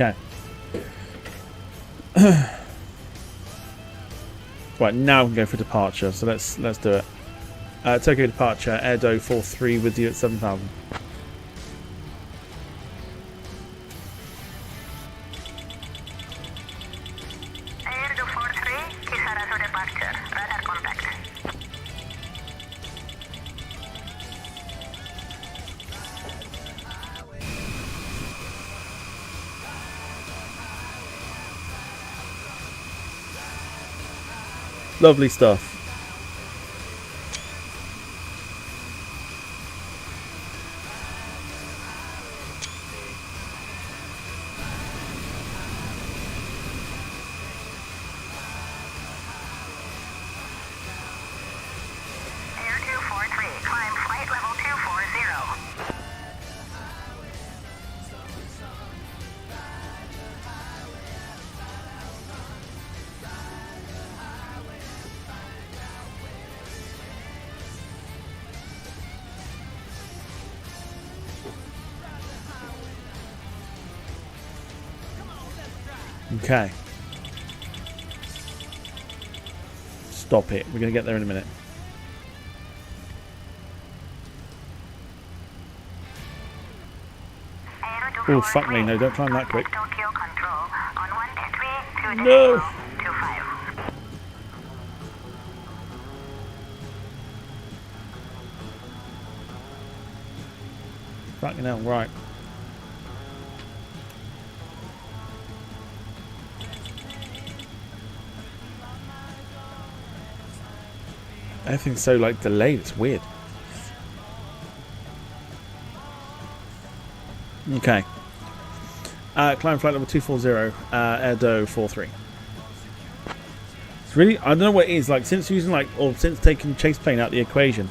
Okay. Right, now we can go for departure. So let's do it. Tokyo departure, Airdo 43 with you at 7,000. Airdo 43, Kisarazu departure. Radar contact. Lovely stuff. Air 243, climb flight level 240. Okay. Stop it. We're going to get there in a minute. Oh, fuck me. No, don't climb that quick. Tokyo control on 183 No. 25. Fucking hell, right. Everything's so, like, delayed. It's weird. Okay. Climb flight level 240, Airdo 43. It's really, I don't know what it is, like, since using, like, or since taking chase plane out of the equation,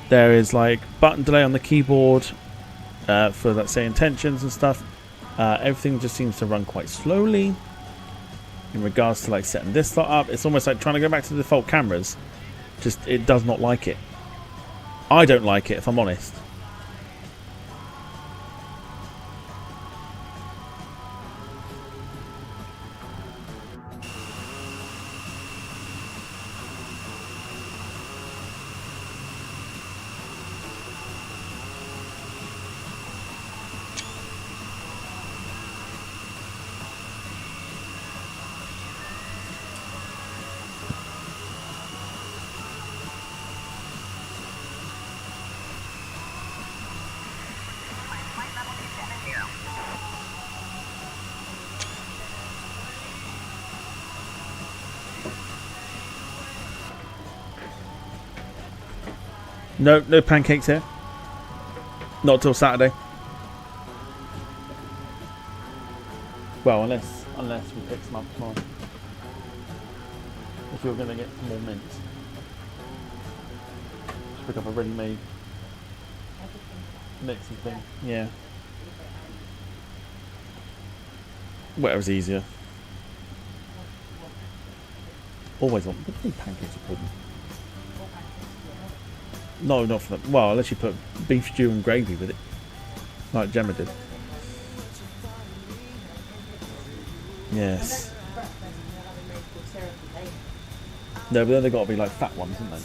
there is, like, button delay on the keyboard for, let's say, intentions and stuff. Everything just seems to run quite slowly in regards to, like, setting this slot up. It's almost like trying to go back to the default cameras. Just, it does not like it. I don't like it, if I'm honest. No, no pancakes here. Not till Saturday. Well, unless we pick some up tomorrow. If you're going to get some more mint. Just pick up a ready-made mixing thing. Yeah. Whatever's easier. Always want pancakes or pudding. No, not for that. Well, unless you put beef stew and gravy with it, like Gemma did. Yes. No, but then they've got to be like fat ones, haven't they?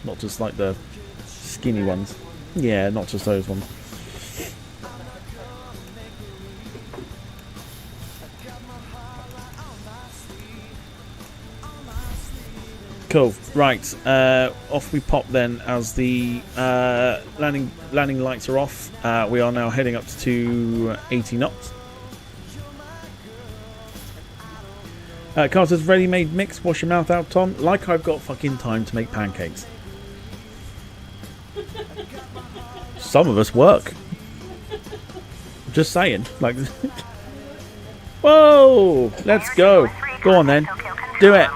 Not just like the skinny ones. Yeah, not just those ones. Cool. Right. Off we pop then as the landing lights are off. We are now heading up to 80 knots. Carl says, ready-made mix. Wash your mouth out, Tom. Like I've got fucking time to make pancakes. Some of us work. Just saying. Like, whoa! Let's go. Go on then. Do it.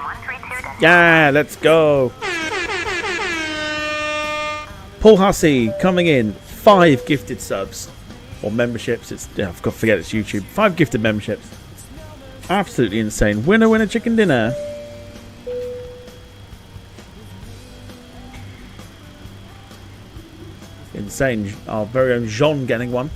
Yeah, let's go. Paul Hussey coming in. 5 gifted subs. Or memberships. I've got to forget it's YouTube. 5 gifted memberships. Absolutely insane. Winner, winner, chicken dinner. Insane. Our very own Jean getting one.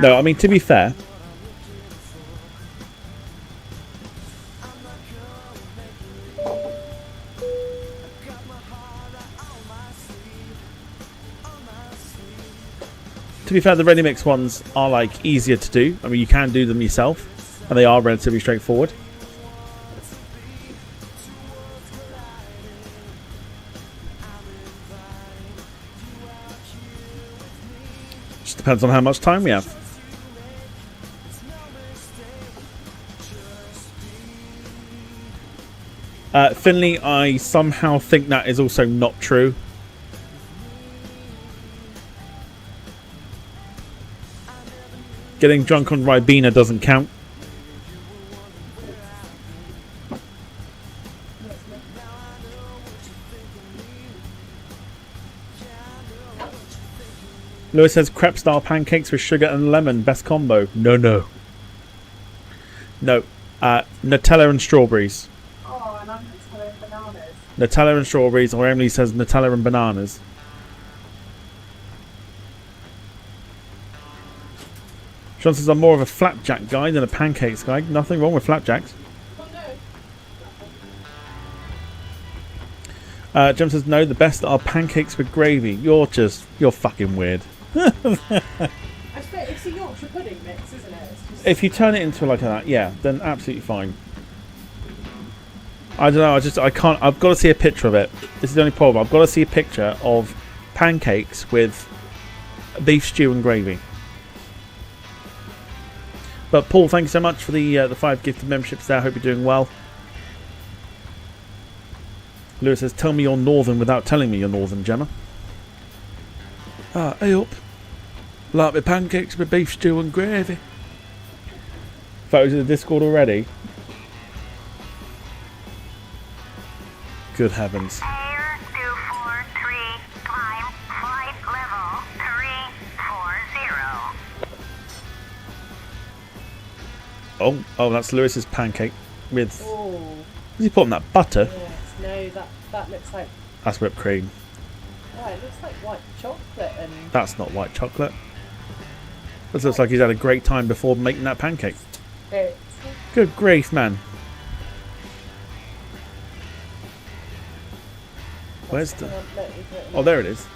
No, I mean, to be fair, the ready mix ones are like easier to do. I mean, you can do them yourself, and they are relatively straightforward. Just depends on how much time we have. Finley, I somehow think that is also not true. Getting drunk on Ribena doesn't count. Lewis says crepe style pancakes with sugar and lemon, best combo. No. Nutella and strawberries. Oh, and I'm Nutella and bananas. Nutella and strawberries, or Emily says Nutella and bananas. John says I'm more of a flapjack guy than a pancakes guy. Nothing wrong with flapjacks. Oh no. Jim says no, the best are pancakes with gravy. You're fucking weird. I expect it's a Yorkshire pudding mix, isn't it? It's just... If you turn it into like that, yeah, then absolutely fine. I don't know, I can't, I've got to see a picture of it. This is the only problem. I've got to see a picture of pancakes with beef stew and gravy. But Paul, thanks so much for the 5 gifted memberships there. I hope you're doing well. Lewis says, tell me you're northern without telling me you're northern, Gemma. Hey up. Like my pancakes with beef stew and gravy. Photos of the Discord already? Good heavens. Air 243, climb, flight level 340. Oh, that's Lewis's pancake with... Oh. Is he putting that butter? Yes, no, that looks like... That's whipped cream. Oh, it looks like white chocolate and... That's not white chocolate. This looks like he's had a great time before making that pancake. It's... Good grief, man. Where's the... Oh, there it is.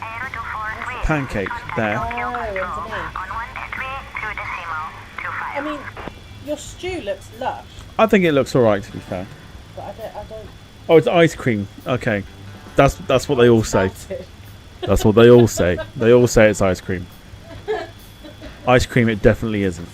Air 243. Pancake, there. Oh, underneath. I mean, your stew looks lush, I think it looks alright, to be fair. but I don't... Oh, it's ice cream. Okay. That's what they all say. That's what they all say. They all say it's ice cream. Ice cream it definitely isn't.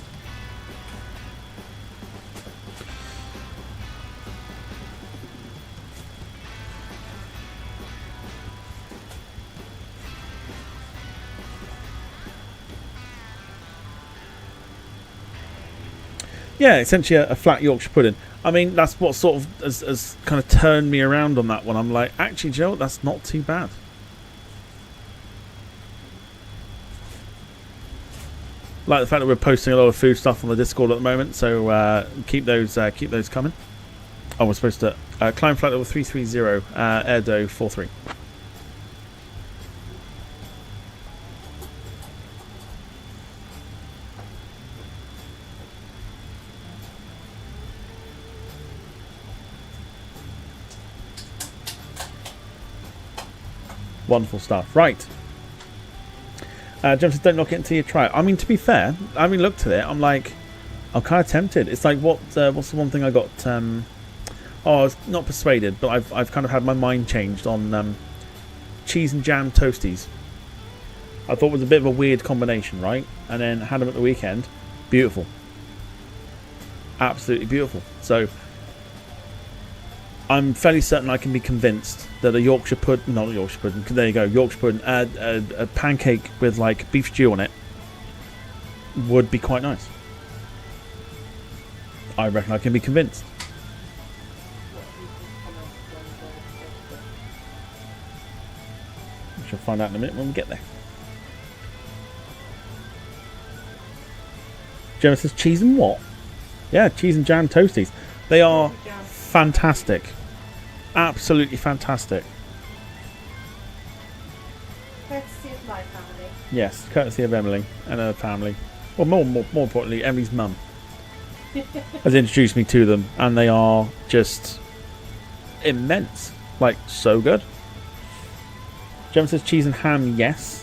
Yeah, essentially a flat Yorkshire pudding. I mean, that's what sort of has kind of turned me around on that one. I'm like, actually, Joe, that's not too bad. Like the fact that we're posting a lot of food stuff on the Discord at the moment, so keep those coming. Oh, we're supposed to climb flight level 330, Airdo 43. Wonderful stuff. Right. Jem says, don't knock it until you try it. I mean, to be fair, having looked at it, I'm like, I'm kind of tempted. It's like, what's the one thing I got? I was not persuaded, but I've kind of had my mind changed on cheese and jam toasties. I thought it was a bit of a weird combination, right? And then had them at the weekend. Beautiful. Absolutely beautiful. So I'm fairly certain I can be convinced that a Yorkshire pudding, not a Yorkshire pudding, there you go, Yorkshire pudding, a pancake with like beef stew on it would be quite nice. I reckon I can be convinced. We shall find out in a minute when we get there. Gemma says cheese and what? Yeah, cheese and jam toasties. They are fantastic. Absolutely fantastic. Courtesy of my family. Yes, courtesy of Emily and her family. Well, more importantly, Emily's mum has introduced me to them, and they are just immense. Like, so good. Gemma says cheese and ham, yes.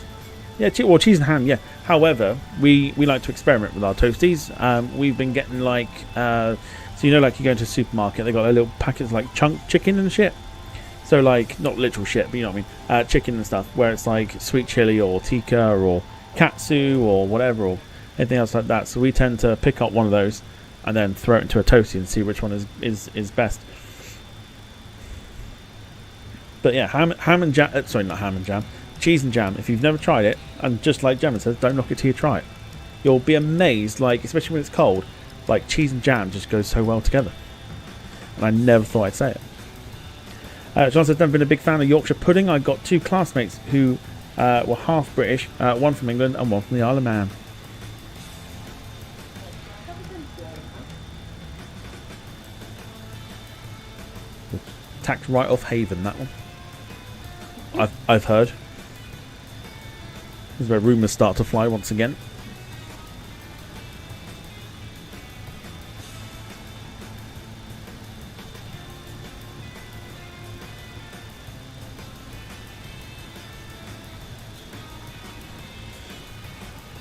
Yeah, cheese and ham, yeah. However, we like to experiment with our toasties. We've been getting like, so you know, like you go into a supermarket, they got their little packets like chunk chicken and shit. So like, not literal shit, but you know what I mean, chicken and stuff, where it's like sweet chili or tikka or katsu or whatever or anything else like that. So we tend to pick up one of those and then throw it into a toasty and see which one is best. But yeah, ham and jam. Sorry, not ham and jam. Cheese and jam. If you've never tried it, and just like Gemma says, don't knock it till you try it. You'll be amazed, like, especially when it's cold, like cheese and jam just goes so well together. And I never thought I'd say it. John says, I've never been a big fan of Yorkshire pudding. I got two classmates who were half British, one from England and one from the Isle of Man. Tax write-off haven, that one. I've heard. This is where rumours start to fly once again.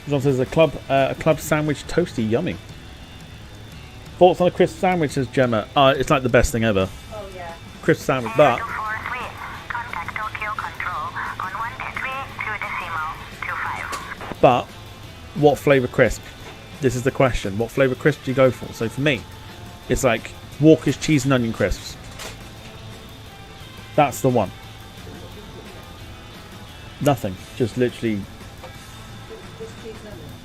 John says a club sandwich toasty, yummy. Thoughts on a crisp sandwich, says Gemma. It's like the best thing ever. Oh yeah. Crisp sandwich, but 243. Contact Tokyo Control on 133.25. But what flavour crisp? This is the question. What flavour crisp do you go for? So for me, it's like Walker's cheese and onion crisps. That's the one. Nothing. Just literally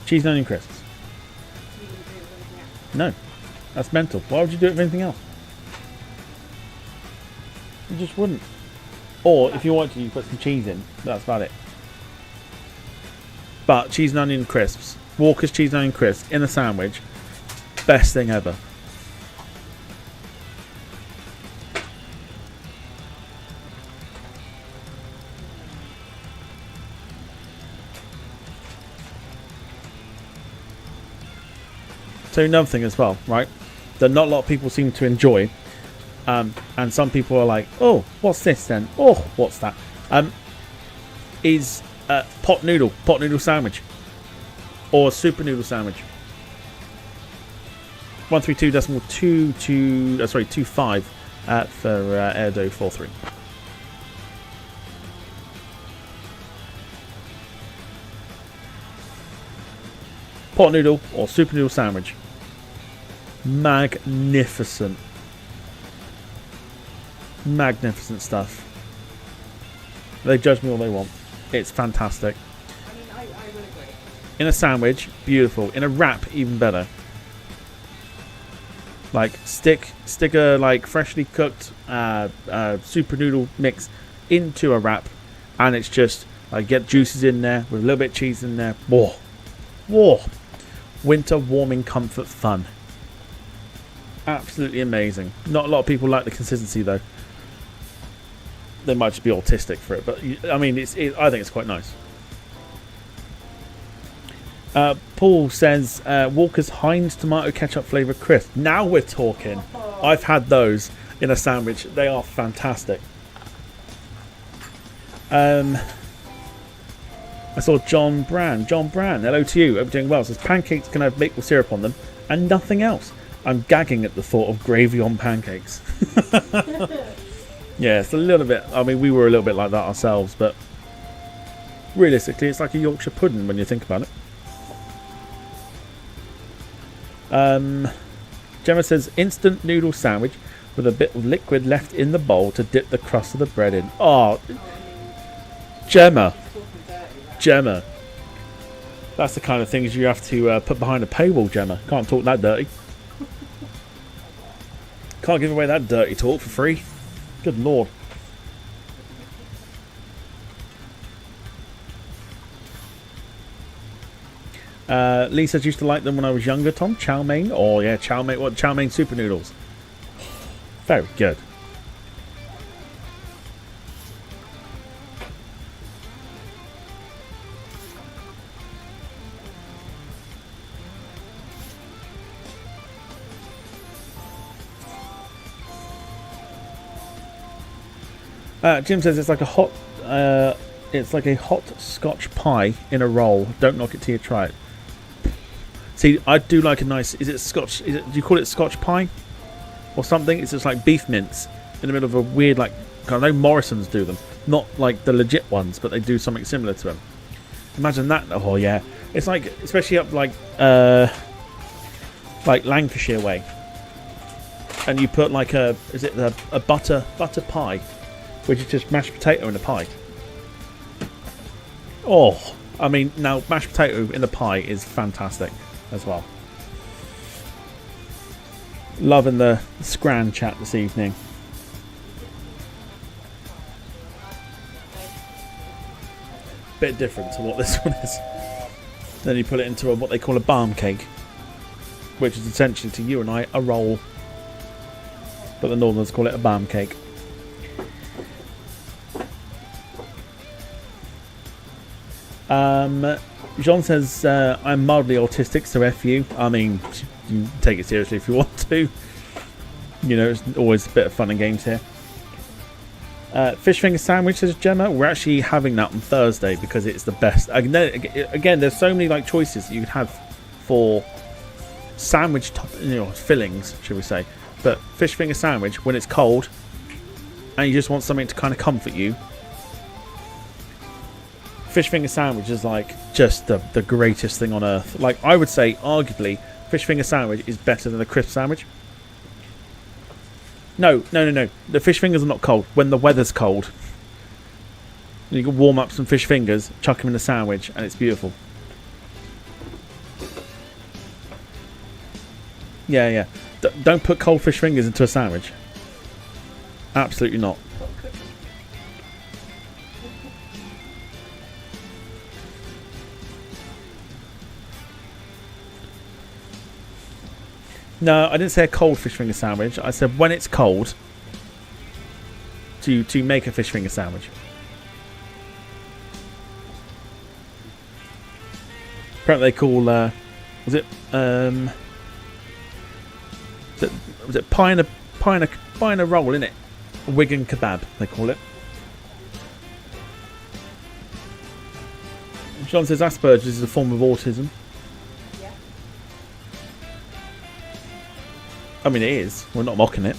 cheese and onion crisps. No. That's mental. Why would you do it with anything else? You just wouldn't. Or if you want to, you put some cheese in. That's about it. But cheese and onion crisps, Walker's cheese and onion crisps in a sandwich, best thing ever. So another thing as well, right? That not a lot of people seem to enjoy, and some people are like, "Oh, what's this then? Oh, what's that?" Is pot noodle sandwich, or super noodle sandwich. 132.25 for Erdo 43. Pot noodle or super noodle sandwich. Magnificent stuff. They judge me all they want. It's fantastic. I mean, I would agree. In a sandwich, beautiful. In a wrap, even better. Like stick a like freshly cooked super noodle mix into a wrap, and it's just like get juices in there with a little bit of cheese in there. Whoa. Winter warming comfort fun. Absolutely amazing. Not a lot of people like the consistency though. They might just be autistic for it, but I mean, I think it's quite nice. Paul says Walker's Heinz tomato ketchup flavour crisp. Now we're talking. I've had those in a sandwich. They are fantastic. I saw John Brand. John Brand, hello to you. Hope you're doing well. Says pancakes can have maple syrup on them and nothing else. I'm gagging at the thought of gravy on pancakes. Yeah, it's a little bit. I mean, we were a little bit like that ourselves, but realistically, it's like a Yorkshire pudding when you think about it. Gemma says instant noodle sandwich with a bit of liquid left in the bowl to dip the crust of the bread in. Oh, Gemma. Gemma. That's the kind of things you have to put behind a paywall, Gemma. Can't talk that dirty. Can't give away that dirty talk for free. Good lord. Lee says used to like them when I was younger, Tom. Chow mein. Oh yeah, chow mein. What? Chow mein super noodles. Very good. Jim says it's like a hot Scotch pie in a roll. Don't knock it till you try it. See, I do like a nice. Is it Scotch? Do you call it Scotch pie or something? It's just like beef mince in the middle of a weird like. I know Morrison's do them, not like the legit ones, but they do something similar to them. Imagine that. Oh yeah, it's like especially up like Lancashire way, and you put like a butter pie, which is just mashed potato in a pie. Oh, I mean, now mashed potato in a pie is fantastic as well. Loving the Scran chat this evening. Bit different to what this one is. Then you put it into what they call a barm cake, which is essentially to you and I a roll, but the Northerners call it a barm cake. Jean says I'm mildly autistic, so F you. I mean, you can take it seriously if you want to. You know, it's always a bit of fun and games here. Fish finger sandwich, says Gemma. We're actually having that on Thursday because it's the best. Again, there's so many like choices that you could have for sandwich fillings, should we say? But fish finger sandwich when it's cold and you just want something to kind of comfort you. Fish finger sandwich is like just the greatest thing on earth. Like I would say, arguably, fish finger sandwich is better than a crisp sandwich. No. The fish fingers are not cold. When the weather's cold, you can warm up some fish fingers, chuck them in a sandwich, and it's beautiful. Yeah. Don't put cold fish fingers into a sandwich. Absolutely not. No, I didn't say a cold fish finger sandwich. I said when it's cold to make a fish finger sandwich. Apparently they call was it pie in a roll, innit? Wigan kebab they call it. John says Asperger's is a form of autism. I mean, it is. We're not mocking it.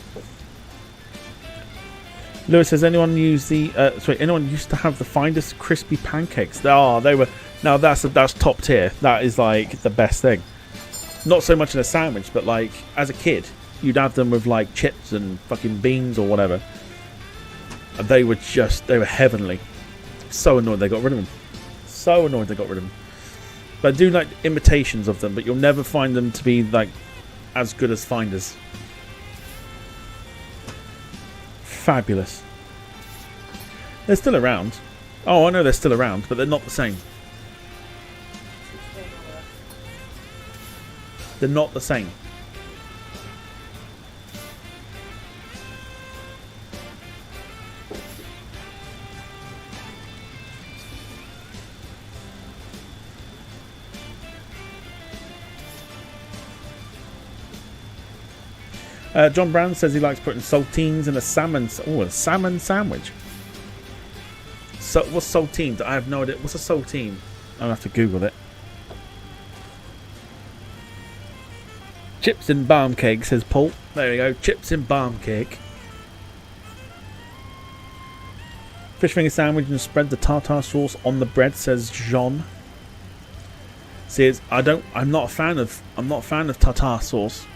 Lewis says, anyone used to have the finest crispy pancakes? Oh, they were. Now that's top tier. That is like the best thing. Not so much in a sandwich, but like as a kid, you'd have them with like chips and fucking beans or whatever. And they were heavenly. So annoyed they got rid of them. But I do like imitations of them, but you'll never find them to be like as good as Finders. Fabulous. They're still around. Oh, I know they're still around, but they're not the same. They're not the same. John Brown says he likes putting saltines in a salmon sandwich. So what's saltine? I have no idea. What's a saltine? I'll have to Google it. Chips and barm cake, says Paul. There we go. Chips and barm cake. Fish finger sandwich and spread the tartar sauce on the bread, says Jean. See, I'm not a fan of tartar sauce.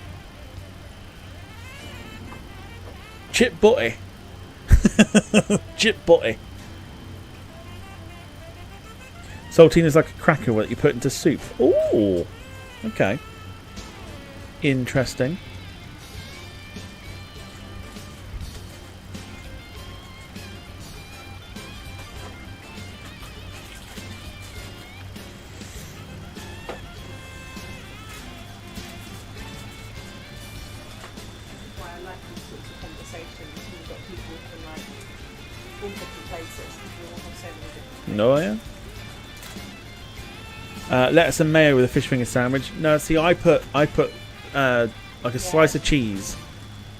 Chip butty. Chip butty. Saltine is like a cracker that you put into soup. Ooh. Okay. Interesting. Why I like these sorts of conversations. You've got people from like all different places. You all have so many different. No, yeah. Lettuce and mayo with a fish finger sandwich. No, see, I put like a slice of cheese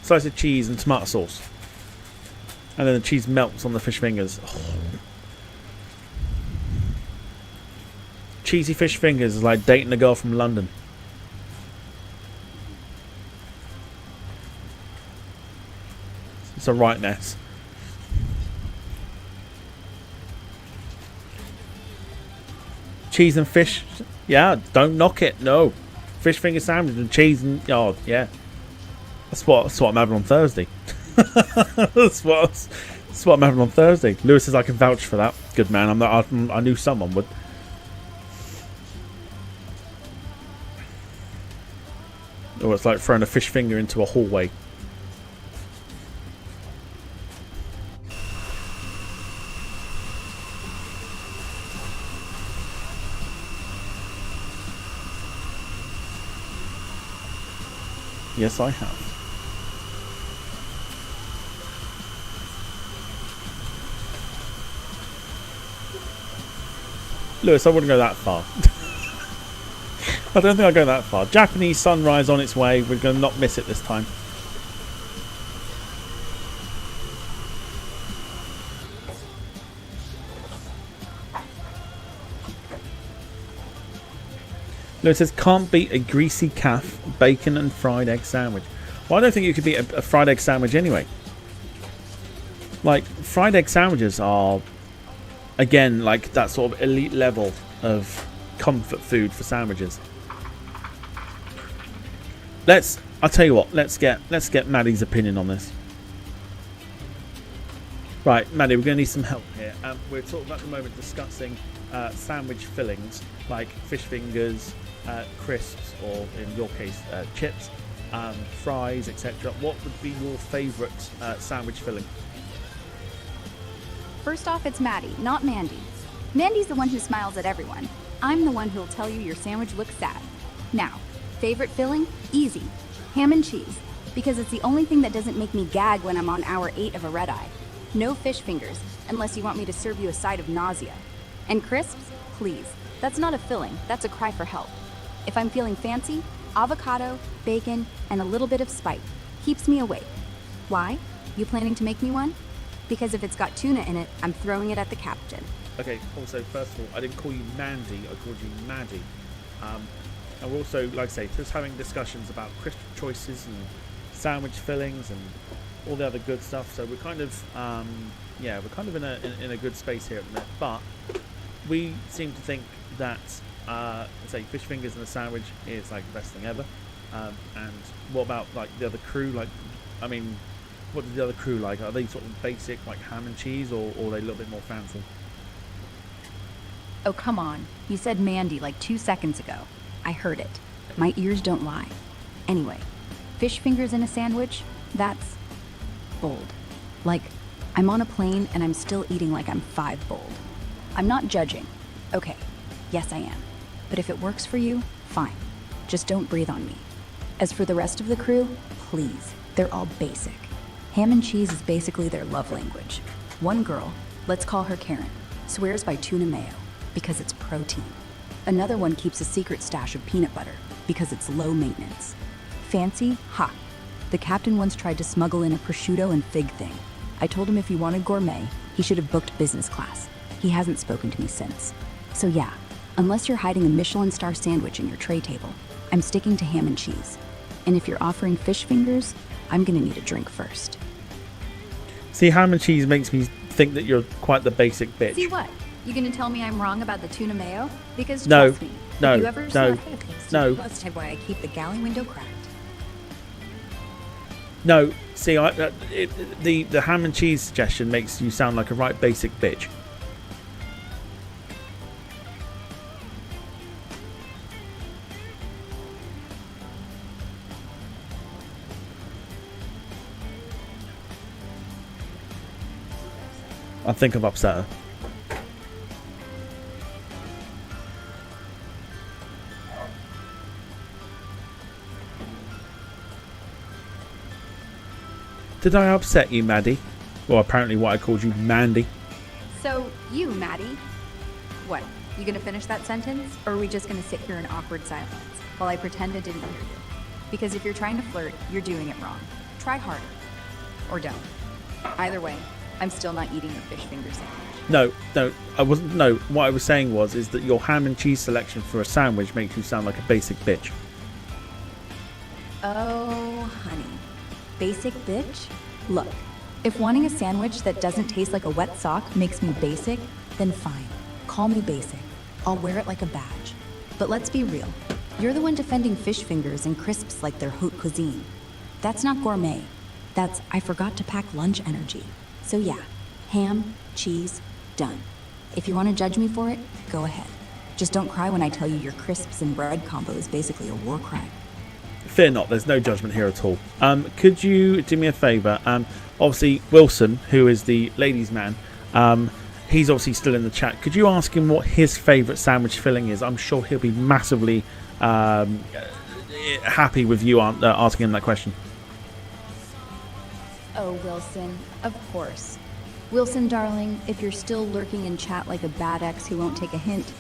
and tomato sauce, and then the cheese melts on the fish fingers. Oh. Cheesy fish fingers is like dating a girl from London. It's a right mess. Cheese and fish, yeah, don't knock it. No, fish finger sandwich and cheese and yeah, that's what I'm having on Thursday. that's what I'm having on Thursday. Lewis says I can vouch for that. Good man. I knew someone would. Or it's like throwing a fish finger into a hallway. Yes, I have. Lewis, I wouldn't go that far. I don't think I'll go that far. Japanese sunrise on its way. We're going to not miss it this time. Lewis says, can't beat a greasy calf, bacon and fried egg sandwich. Well, I don't think you could beat a fried egg sandwich anyway. Like, fried egg sandwiches are, again, like that sort of elite level of comfort food for sandwiches. I'll tell you what, let's get Maddie's opinion on this. Right, Maddie, we're going to need some help here. We're sort of at the moment discussing sandwich fillings, like fish fingers, crisps, or in your case, chips, fries, etc. What would be your favourite sandwich filling? First off, it's Maddie, not Mandy. Mandy's the one who smiles at everyone. I'm the one who'll tell you your sandwich looks sad. Now, favorite filling? Easy. Ham and cheese, because it's the only thing that doesn't make me gag when I'm on hour 8 of a red eye. No fish fingers, unless you want me to serve you a side of nausea. And crisps? Please. That's not a filling, that's a cry for help. If I'm feeling fancy, avocado, bacon, and a little bit of spite keeps me awake. Why? You planning to make me one? Because if it's got tuna in it, I'm throwing it at the captain. Okay, also, first of all, I didn't call you Mandy, I called you Maddie. And we're also, like I say, just having discussions about crisp choices and sandwich fillings and all the other good stuff. So we're kind of, we're kind of in a good space here at the minute. But we seem to think that, say, fish fingers in a sandwich is like the best thing ever. And what about like the other crew? Like, I mean, what did the other crew like? Are they sort of basic, like ham and cheese, or are they a little bit more fancy? Oh, come on. You said Mandy like 2 seconds ago. I heard it. My ears don't lie. Anyway, fish fingers in a sandwich? That's bold. Like, I'm on a plane and I'm still eating like I'm 5 bold. I'm not judging. Okay, yes I am. But if it works for you, fine. Just don't breathe on me. As for the rest of the crew, please, they're all basic. Ham and cheese is basically their love language. One girl, let's call her Karen, swears by tuna mayo because it's protein. Another one keeps a secret stash of peanut butter because it's low maintenance. Fancy? Ha! The captain once tried to smuggle in a prosciutto and fig thing. I told him if he wanted gourmet, he should have booked business class. He hasn't spoken to me since. So yeah, unless you're hiding a Michelin star sandwich in your tray table, I'm sticking to ham and cheese. And if you're offering fish fingers, I'm gonna need a drink first. See, ham and cheese makes me think that you're quite the basic bitch. See what? You gonna tell me I'm wrong about the tuna mayo? Because No, trust me, no, if you ever no, no. That's why I keep the galley window cracked. No, see, the ham and cheese suggestion makes you sound like a right basic bitch. I think I've upset her. Did I upset you, Maddie? Well, apparently what I called you, Mandy. So, you, Maddie. What? You gonna finish that sentence? Or are we just gonna sit here in awkward silence while I pretend I didn't hear you? Because if you're trying to flirt, you're doing it wrong. Try harder. Or don't. Either way, I'm still not eating your fish finger sandwich. No, I wasn't. No, what I was saying is that your ham and cheese selection for a sandwich makes you sound like a basic bitch. Oh, honey. Basic bitch? Look, if wanting a sandwich that doesn't taste like a wet sock makes me basic, then fine. Call me basic. I'll wear it like a badge. But let's be real. You're the one defending fish fingers and crisps like they're haute cuisine. That's not gourmet. That's I forgot to pack lunch energy. So yeah, ham, cheese, done. If you want to judge me for it, go ahead. Just don't cry when I tell you your crisps and bread combo is basically a war crime. Fear not, there's no judgment here at all. Could you do me a favour? Obviously, Wilson, who is the ladies' man, he's obviously still in the chat. Could you ask him what his favourite sandwich filling is? I'm sure he'll be massively happy with you asking him that question. Oh, Wilson, of course. Wilson, darling, if you're still lurking in chat like a bad ex who won't take a hint,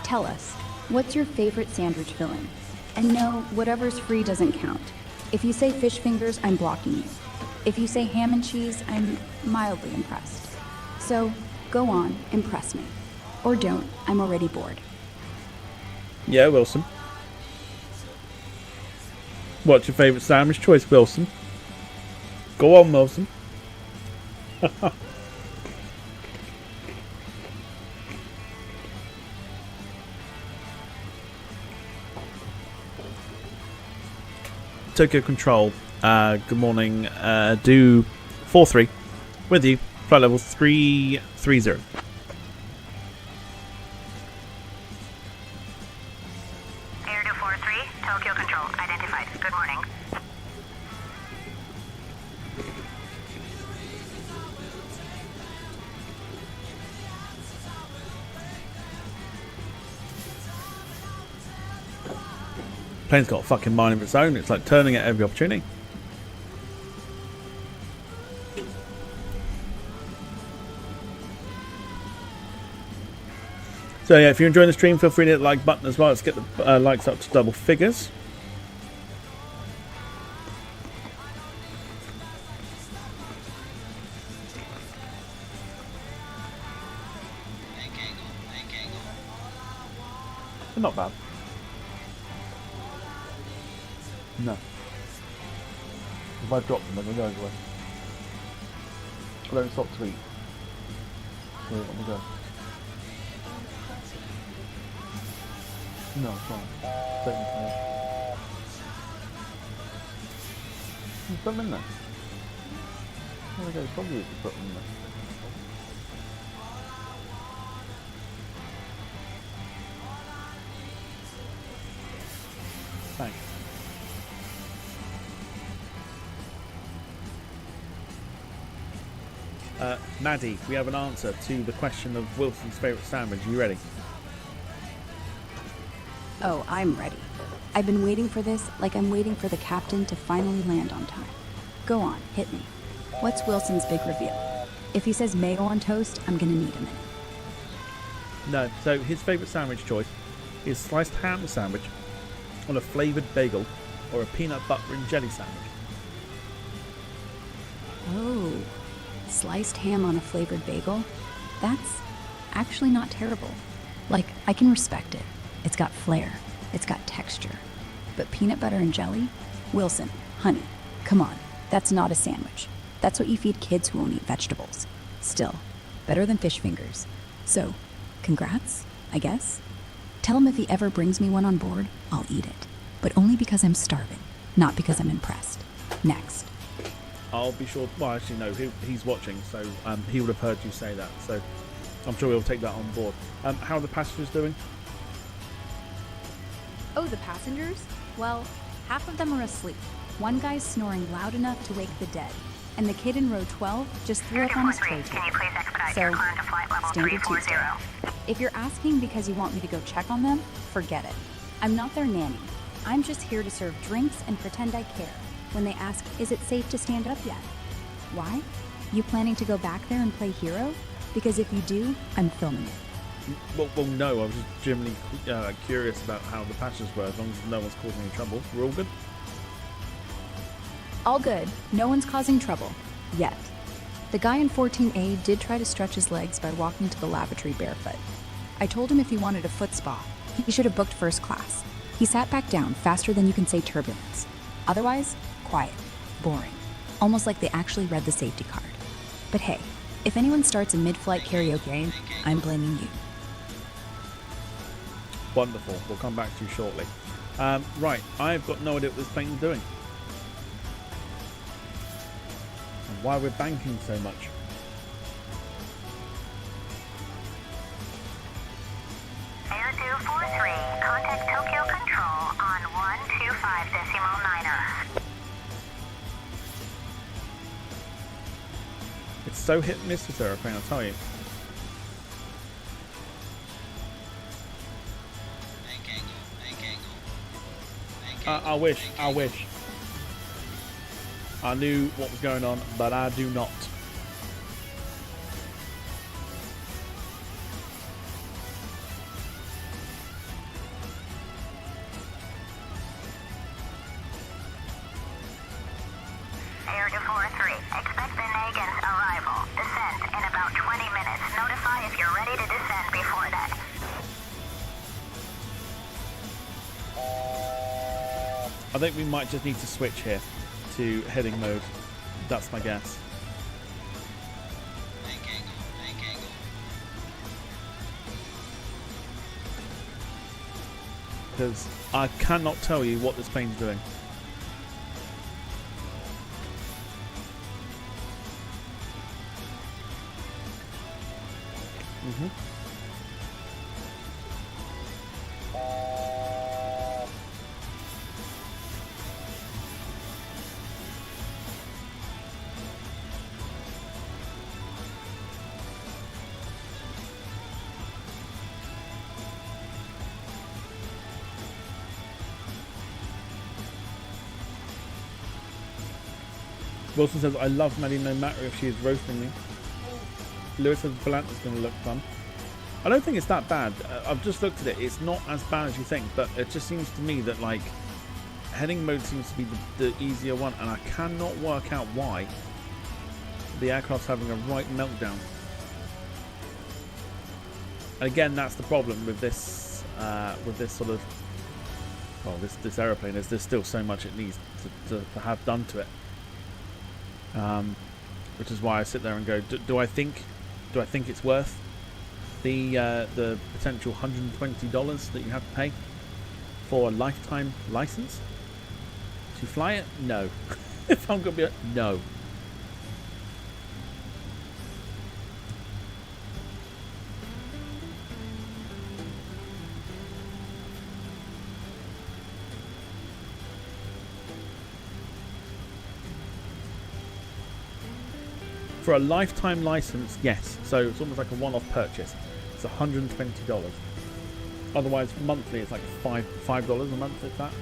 tell us, what's your favorite sandwich filling? And no, whatever's free doesn't count. If you say fish fingers, I'm blocking you. If you say ham and cheese, I'm mildly impressed. So, go on, impress me. Or don't, I'm already bored. Yeah, Wilson. What's your favourite sandwich choice, Wilson? Go on, Wilson. Tokyo Control, good morning. Do 4-3 with you. Flight level 330. Air 243, Tokyo Control, identified. Good morning. Plane's got a fucking mind of its own. It's like turning at every opportunity. So yeah, if you're enjoying the stream, feel free to hit the like button as well. Let's get the likes up to double figures. They're not bad. No. If I drop them, they're going to go away. I don't stop to eat. So let me go. No, it's not. Take them from there. Put them in there. There we go. Probably if you put them in there. Thanks. Maddie, we have an answer to the question of Wilson's favourite sandwich. Are you ready? Oh, I'm ready. I've been waiting for this like I'm waiting for the captain to finally land on time. Go on, hit me. What's Wilson's big reveal? If he says mayo on toast, I'm gonna need a minute. No, so his favourite sandwich choice is sliced ham sandwich on a flavoured bagel or a peanut butter and jelly sandwich. Oh, sliced ham on a flavored bagel? That's actually not terrible. Like, I can respect it. It's got flair. It's got texture. But peanut butter and jelly? Wilson, honey, come on. That's not a sandwich. That's what you feed kids who won't eat vegetables. Still, better than fish fingers. So, congrats, I guess. Tell him if he ever brings me one on board, I'll eat it. But only because I'm starving, not because I'm impressed. Next. I'll be sure. Well, actually, no. He's watching, so he would have heard you say that. So I'm sure he'll take that on board. How are the passengers doing? Oh, the passengers? Well, half of them are asleep. One guy's snoring loud enough to wake the dead. And the kid in row 12 just threw up on his tray Can you please expedite So, your climb to flight level standard 340? Tuesday. If you're asking because you want me to go check on them, forget it. I'm not their nanny. I'm just here to serve drinks and pretend I care. When they ask, is it safe to stand up yet? Why? You planning to go back there and play hero? Because if you do, I'm filming it. Well, no. I was just generally curious about how the passengers were. As long as no one's causing any trouble, we're all good. All good. No one's causing trouble. Yet. The guy in 14A did try to stretch his legs by walking to the lavatory barefoot. I told him if he wanted a foot spa, he should have booked first class. He sat back down faster than you can say turbulence. Otherwise, quiet, boring. Almost like they actually read the safety card. But hey, if anyone starts a mid-flight karaoke, I'm blaming you. Wonderful. We'll come back to you shortly. Right, I've got no idea what this plane's doing. And why we're banking so much. Air 243, contact Tokyo Control on 125.9er. It's so hit and miss this aeroplane, I'll tell you. I wish. I knew what was going on, but I do not. Air 243, expect the Nagin's arrival. Descent in about 20 minutes. Notify if you're ready to descend before that. I think we might just need to switch here to heading mode. That's my guess. Because I cannot tell you what this plane's doing. Wilson says, I love Maddie no matter if she is roasting me. Lewis says, Volanta's going to look fun. I don't think it's that bad. I've just looked at it. It's not as bad as you think, but it just seems to me that, like, heading mode seems to be the easier one, and I cannot work out why the aircraft's having a right meltdown. And again, that's the problem with this sort of, well, this aeroplane is there's still so much it needs to have done to it. Which is why I sit there and go, do I think it's worth the potential $120 that you have to pay for a lifetime license to fly it? No. If I'm gonna be no. For a lifetime license, yes. So it's almost like a one-off purchase. It's $120. Otherwise, monthly, it's like $5 a month, if that.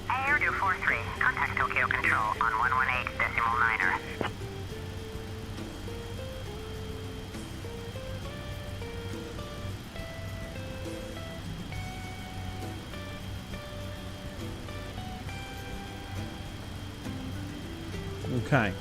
Air 243, contact Tokyo Control on 118.9er. Okay.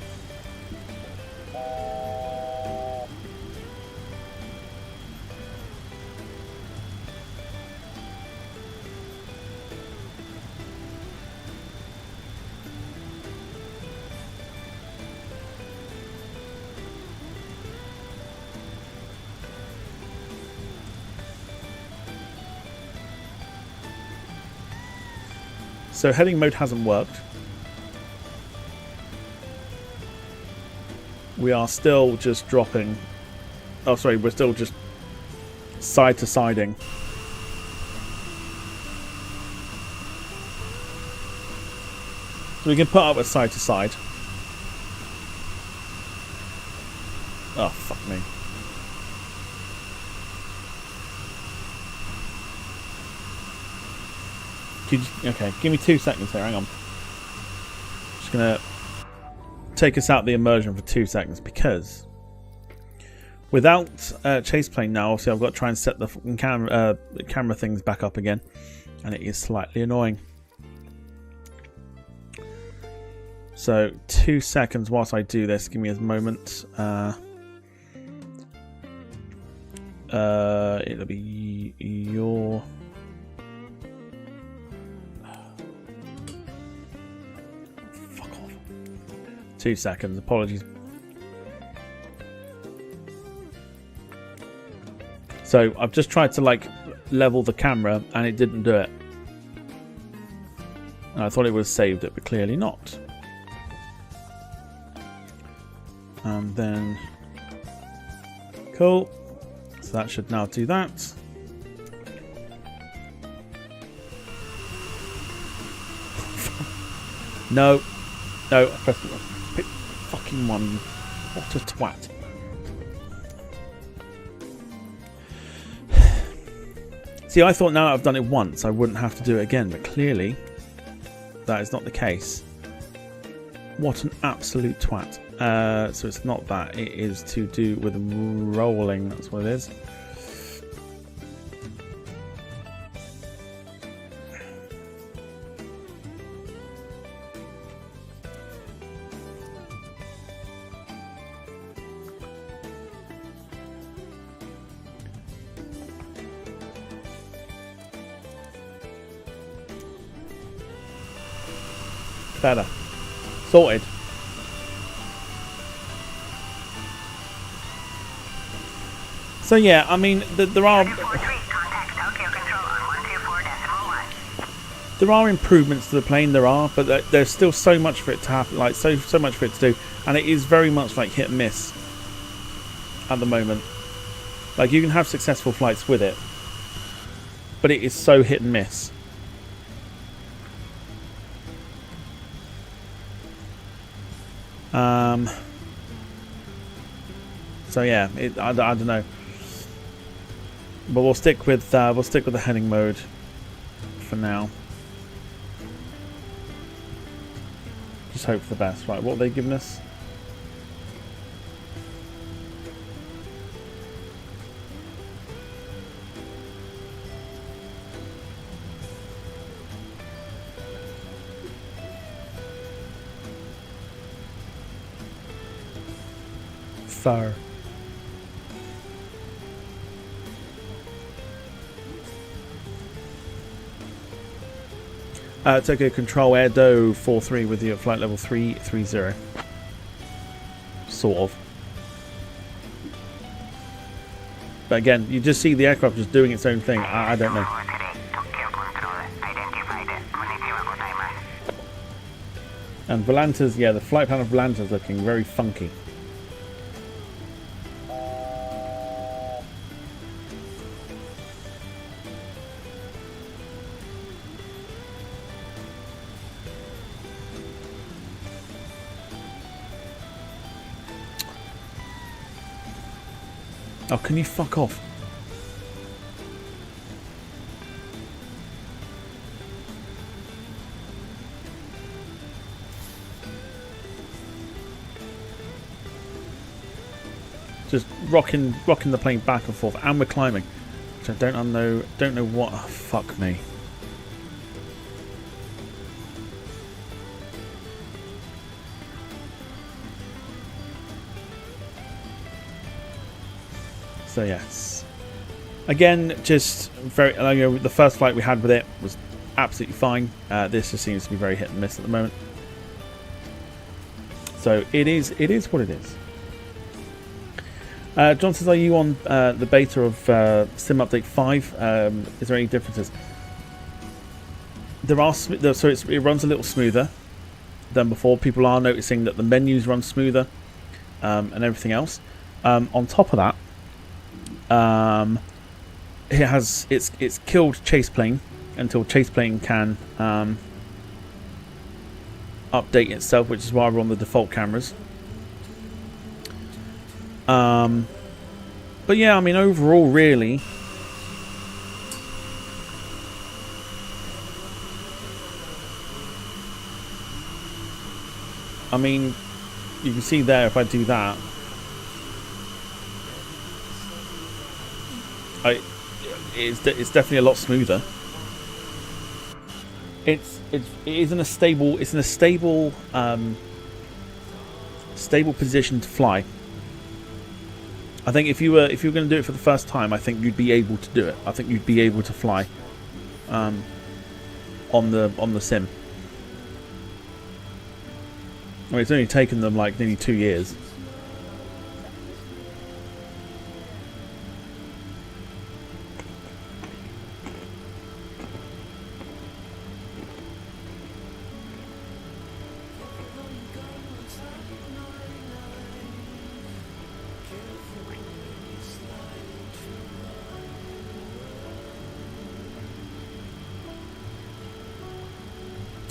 So heading mode hasn't worked. We are still just dropping. Oh, sorry, we're still just side to siding. So we can put up a side to side. Oh, fuck me. Okay, give me 2 seconds here, hang on. Just gonna take us out the immersion for 2 seconds because without chase plane now, obviously I've got to try and set the camera things back up again, and it is slightly annoying. So 2 seconds whilst I do this, give me a moment. It'll be your... Fuck off. 2 seconds, apologies. So I've just tried to like level the camera and it didn't do it. And I thought it would have saved it, but clearly not. And then cool. So that should now do that. No. No, I pressed the fucking one. What a twat. See, I thought now that I've done it once, I wouldn't have to do it again, but clearly that is not the case. What an absolute twat. So it's not that, it is to do with rolling, that's what it is. Better. Sorted. So yeah, I mean, there are improvements to the plane. There are, but there's still so much for it to happen. Like so much for it to do, and it is very much like hit and miss at the moment. Like you can have successful flights with it, but it is so hit and miss. So yeah, I don't know, but we'll stick with the heading mode for now. Just hope for the best. Right, what are they giving us? Far. Tokyo Control Air Do 43 with you at flight level 330. Sort of. But again, you just see the aircraft just doing its own thing. I don't know. And Volanta's, yeah, the flight plan of Volanta's looking very funky. Oh, can you fuck off? Just rocking the plane back and forth, and we're climbing, which I don't know what. Oh, fuck me. So yes, again, just very. You know, the first flight we had with it was absolutely fine. This just seems to be very hit and miss at the moment. So it is what it is. John says, are you on the beta of Sim Update 5? Is there any differences? There are, so it runs a little smoother than before. People are noticing that the menus run smoother and everything else. On top of that, it's killed Chaseplane until Chaseplane can update itself, which is why we're on the default cameras. But yeah, I mean, overall, really, I mean, you can see there if I do that, it's definitely a lot smoother. It is in a stable stable position to fly. I think if you were going to do it for the first time, I think you'd be able to do it. I think you'd be able to fly on the sim. I mean, it's only taken them like nearly 2 years.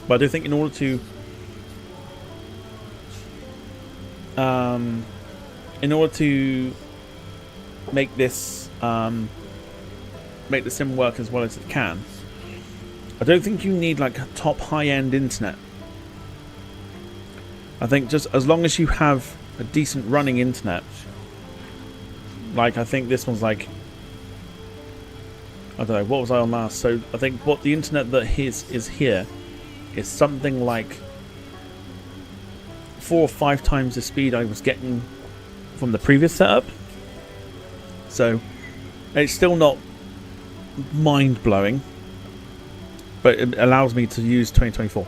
But I do think in order to make this make the sim work as well as it can, I don't think you need like top high-end internet. I think just as long as you have a decent running internet, like I think this one's like, I don't know, what was I on last? So I think what the internet that is here is something like 4 or 5 times the speed I was getting from the previous setup. So it's still not mind-blowing, but it allows me to use 2024.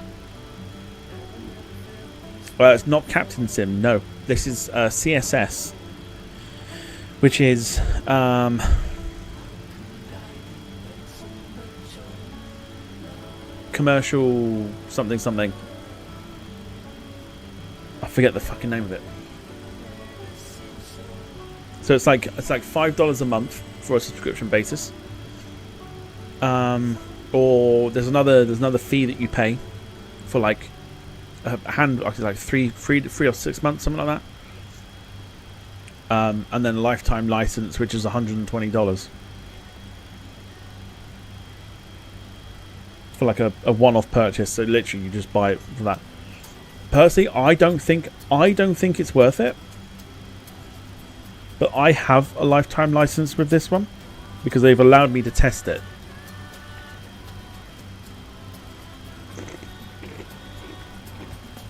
It's not Captain Sim, no. This is CSS, which is commercial something. I forget the fucking name of it. So it's like $5 a month for a subscription basis. Or there's another fee that you pay for like like 3 or 6 months, something like that. And then a lifetime license, which is $120 for like a one-off purchase. So literally, you just buy it for that. Personally, I don't think it's worth it. But I have a lifetime license with this one because they've allowed me to test it.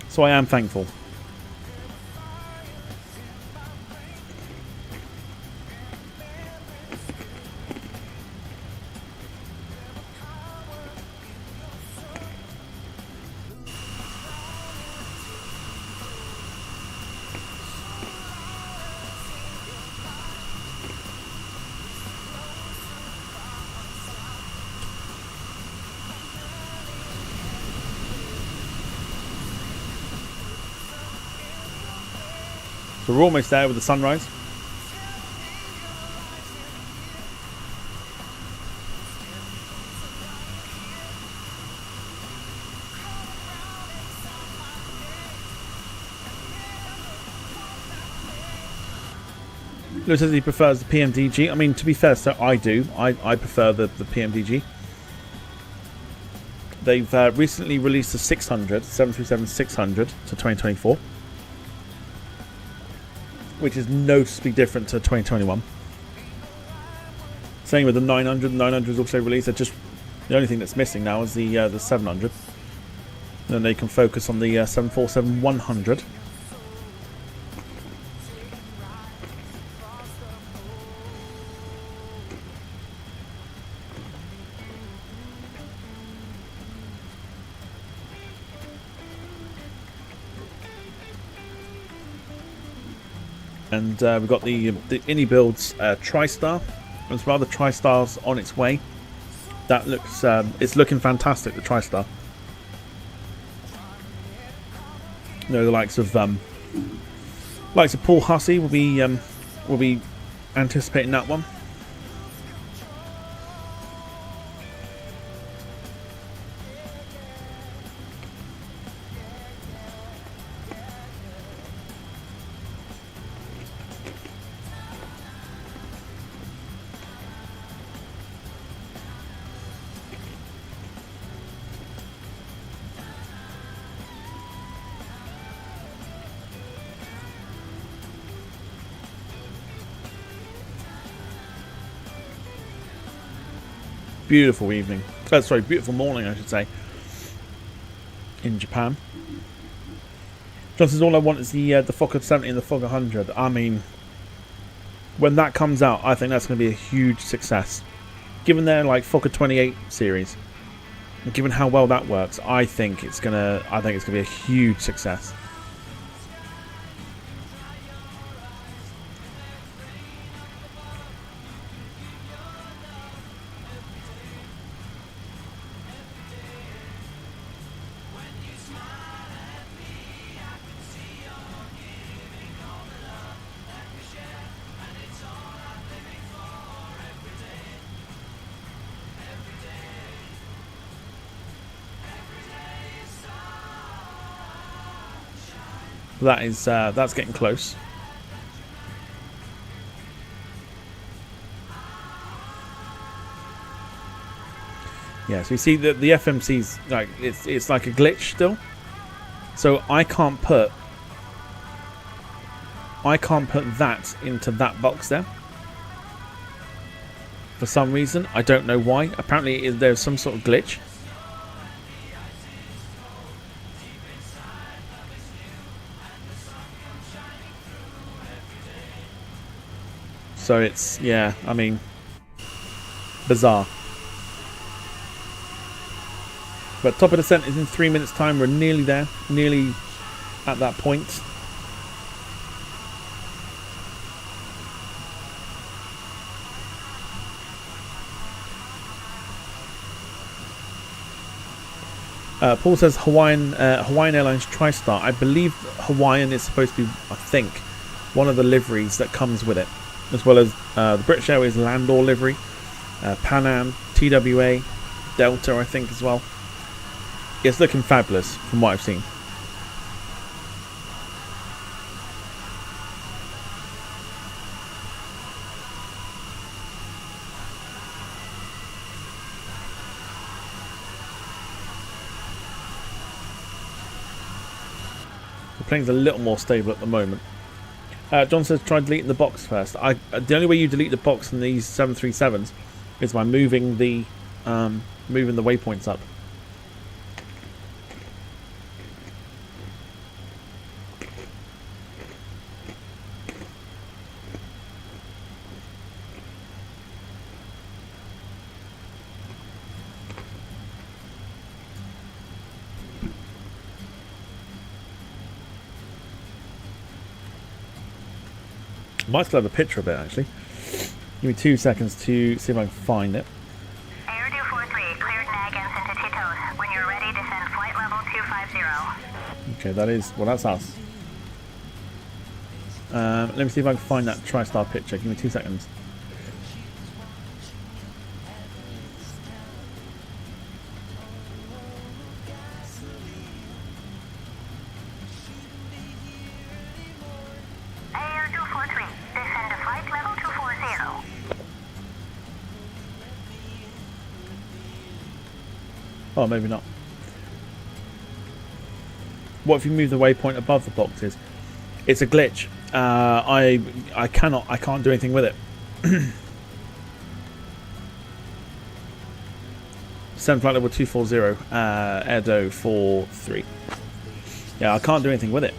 So I am thankful. So we're almost there with the sunrise. Lewis says he prefers the PMDG. I mean, to be fair, so I do. I prefer the PMDG. They've recently released the 737-600 to 2024. Which is noticeably different to 2021. Same with the 900. The 900 is also released. They're just the only thing that's missing now is the 700. Then they can focus on the 747-100. And we've got the Indie Builds TriStar. There's rather TriStar's on its way. That looks it's looking fantastic, the TriStar. You know, the likes of Paul Hussey will be anticipating that one. Beautiful evening. Sorry, beautiful morning, I should say. In Japan. John says all I want is the Fokker 70 and the Fokker 100. I mean, when that comes out, I think that's going to be a huge success. Given their like Fokker 28 series, and given how well that works, I think it's gonna be a huge success. That's getting close. Yeah, so you see that the FMC's like it's like a glitch still. So I can't put that into that box there. For some reason, I don't know why. Apparently there's some sort of glitch. So it's, yeah, I mean, bizarre. But top of descent is in 3 minutes time. We're nearly there, nearly at that point. Paul says Hawaiian Airlines TriStar. I believe Hawaiian is supposed to be, I think, one of the liveries that comes with it. As well as the British Airways Landor livery, Pan Am, TWA, Delta, I think, as well. It's looking fabulous from what I've seen. The plane's a little more stable at the moment. John says try deleting the box first. The only way you delete the box in these 737s is by moving the waypoints up. Might still have a picture of it actually. Give me 2 seconds to see if I can find it. Air 243, cleared Nagans into Chitose. When you're ready, descend flight level 250. Okay, that is, well, that's us. Let me see if I can find that TriStar picture. Give me 2 seconds. Air 243, descend to flight level 240. Oh, maybe not. What if you move the waypoint above the boxes? It's a glitch. I can't do anything with it. Send flight level 240, Erdo 43. Yeah, I can't do anything with it.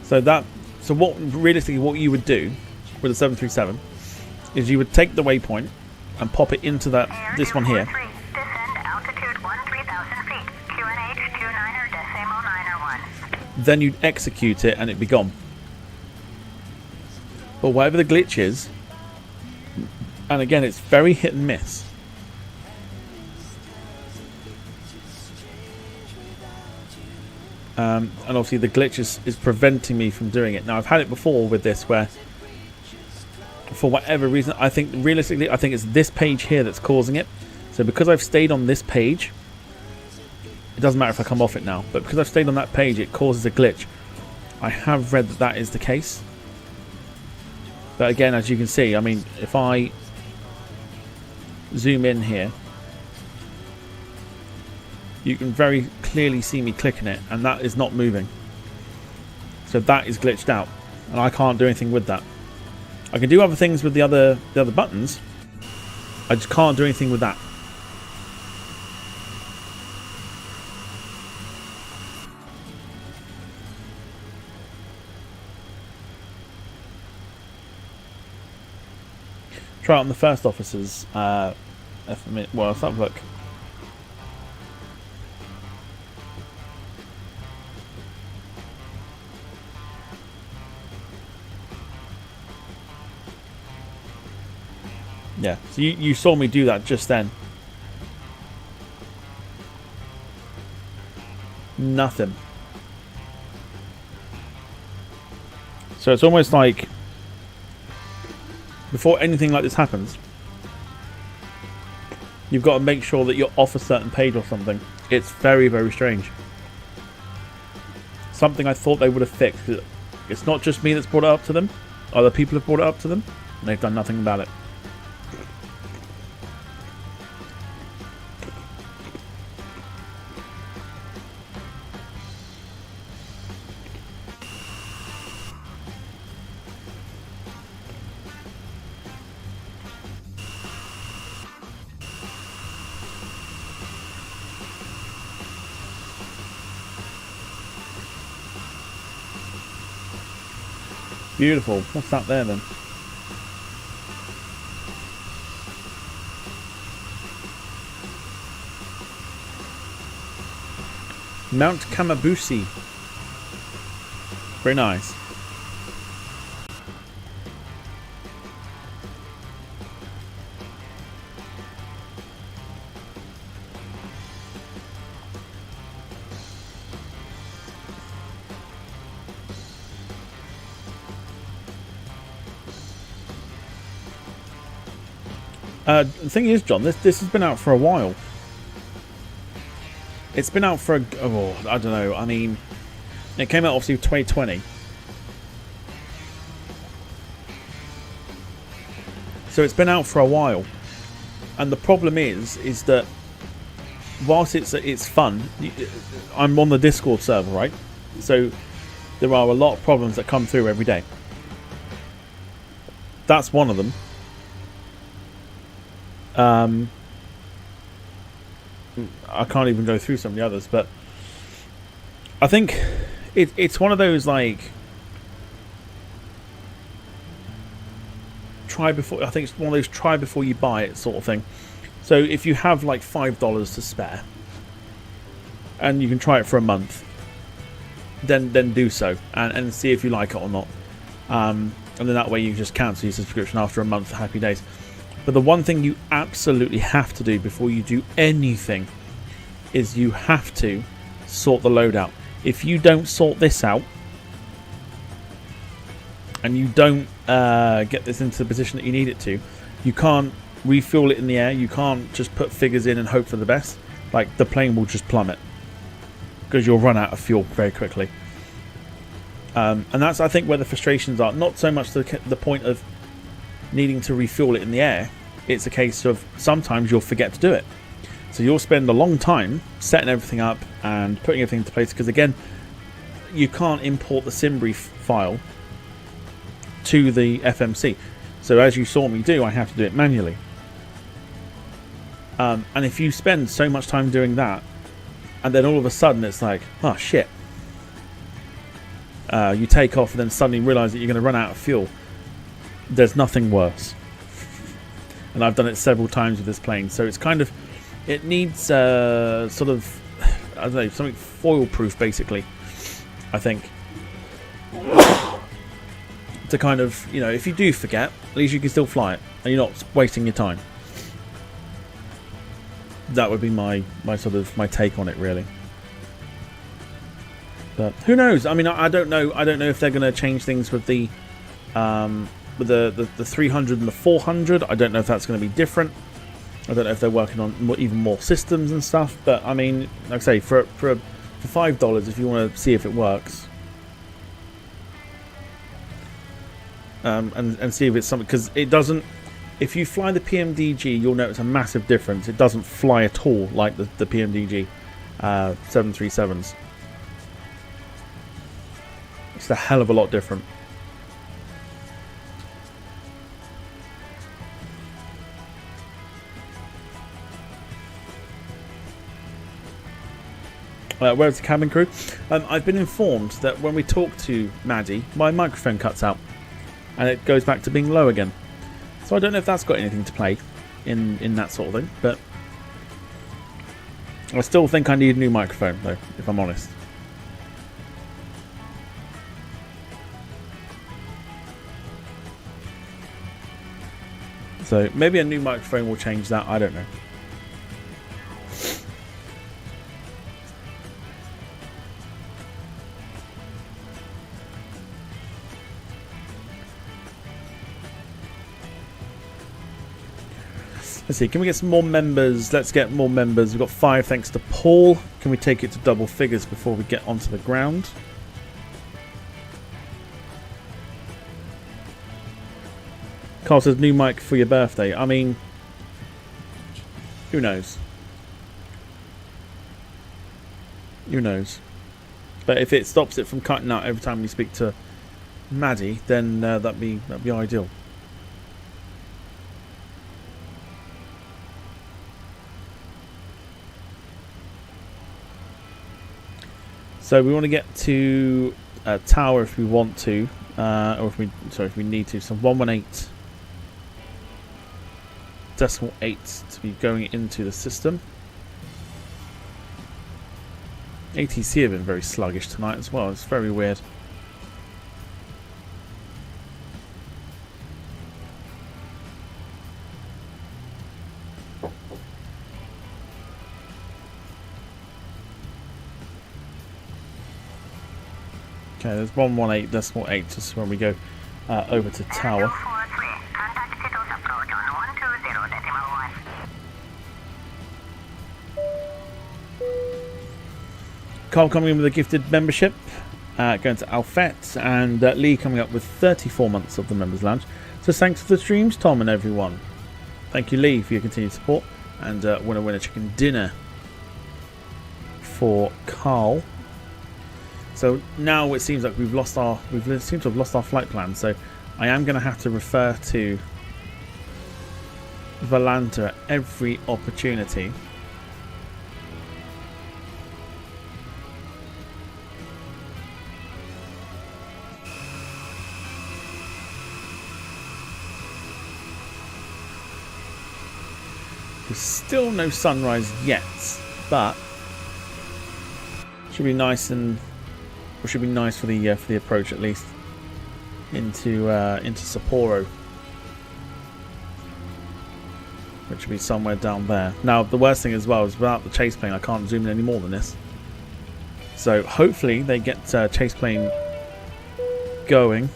So what realistically what you would do with a 737 is you would take the waypoint and pop it into this one here. Descend altitude 13,000 feet. QNH 29er.901. Then you'd execute it and it'd be gone. But whatever the glitch is, and again it's very hit and miss. And obviously the glitch is preventing me from doing it. Now I've had it before with this where for whatever reason, I think realistically it's this page here that's causing it. So because I've stayed on this page, it doesn't matter if I come off it now, but because I've stayed on that page it causes a glitch. I have read that is the case. But again, as you can see, I mean, if I zoom in here, you can very clearly see me clicking it, and that is not moving. So that is glitched out, and I can't do anything with that. I can do other things with the other buttons. I just can't do anything with that. Try it on the first officer's. Well, let's have a look. Yeah, so you saw me do that just then. Nothing. So it's almost like before anything like this happens, you've got to make sure that you're off a certain page or something. It's very, very strange. Something I thought they would have fixed. It's not just me that's brought it up to them. Other people have brought it up to them, and they've done nothing about it. Beautiful. What's that there then? Mount Kamabushi. Very nice. The thing is, John, this has been out for a while. It's been out for I don't know. I mean, it came out obviously 2020. So it's been out for a while. And the problem is that whilst it's fun, I'm on the Discord server, right? So there are a lot of problems that come through every day. That's one of them. I can't even go through some of the others, but I think it's one of those like try before. I think it's one of those try before you buy it sort of thing. So if you have like $5 to spare, and you can try it for a month, then do so and see if you like it or not. And then that way you can just cancel your subscription after a month. Happy days. But the one thing you absolutely have to do before you do anything is you have to sort the load out. If you don't sort this out and you don't get this into the position that you need it to, you can't refuel it in the air. You can't just put figures in and hope for the best. Like, the plane will just plummet because you'll run out of fuel very quickly. And that's, I think, where the frustrations are. Not so much the point of needing to refuel it in the air. It's a case of sometimes you'll forget to do it. So you'll spend a long time setting everything up and putting everything into place, because again, you can't import the SimBrief file to the FMC. So as you saw me do, I have to do it manually. And if you spend so much time doing that, and then all of a sudden it's like, oh shit, you take off and then suddenly realise that you're going to run out of fuel. There's nothing worse. And I've done it several times with this plane. So it's kind of, it needs sort of, I don't know, something foil-proof basically, I think. To kind of, you know, if you do forget, at least you can still fly it and you're not wasting your time. That would be my sort of my take on it, really. But who knows? I mean, I don't know. I don't know if they're going to change things with the 300 and the 400. I don't know if that's going to be different. I don't know if they're working on even more systems and stuff. But I mean, like I say, for $5, if you want to see if it works, and see if it's something, because it doesn't. If you fly the PMDG, you'll notice a massive difference. It doesn't fly at all like the PMDG 737s. It's a hell of a lot different. Where's the cabin crew? I've been informed that when we talk to Maddie, my microphone cuts out and it goes back to being low again. So I don't know if that's got anything to play in that sort of thing, but I still think I need a new microphone, though, if I'm honest. So maybe a new microphone will change that. I don't know. Let's see, can we get some more members? Let's get more members. We've got 5 thanks to Paul. Can we take it to double figures before we get onto the ground? Carl says, new mic for your birthday. I mean, who knows? Who knows? But if it stops it from cutting out every time we speak to Maddie, then that'd be ideal. So we want to get to tower if we want to, or if we need to. So 118.8 to be going into the system. ATC have been very sluggish tonight as well. It's very weird. Okay, there's 118.8 just when we go over to tower. Carl coming in with a gifted membership, going to Alfet, and Lee coming up with 34 months of the Members Lounge. So thanks for the streams, Tom and everyone. Thank you, Lee, for your continued support, and winner chicken dinner for Carl. So now it seems like we seem to have lost our flight plan. So I am going to have to refer to Valanta at every opportunity. There's still no sunrise yet, but should be nice and. Or should be nice for the approach at least into Sapporo, which should be somewhere down there. Now the worst thing as well is without the chase plane, I can't zoom in any more than this. So hopefully they get chase plane going.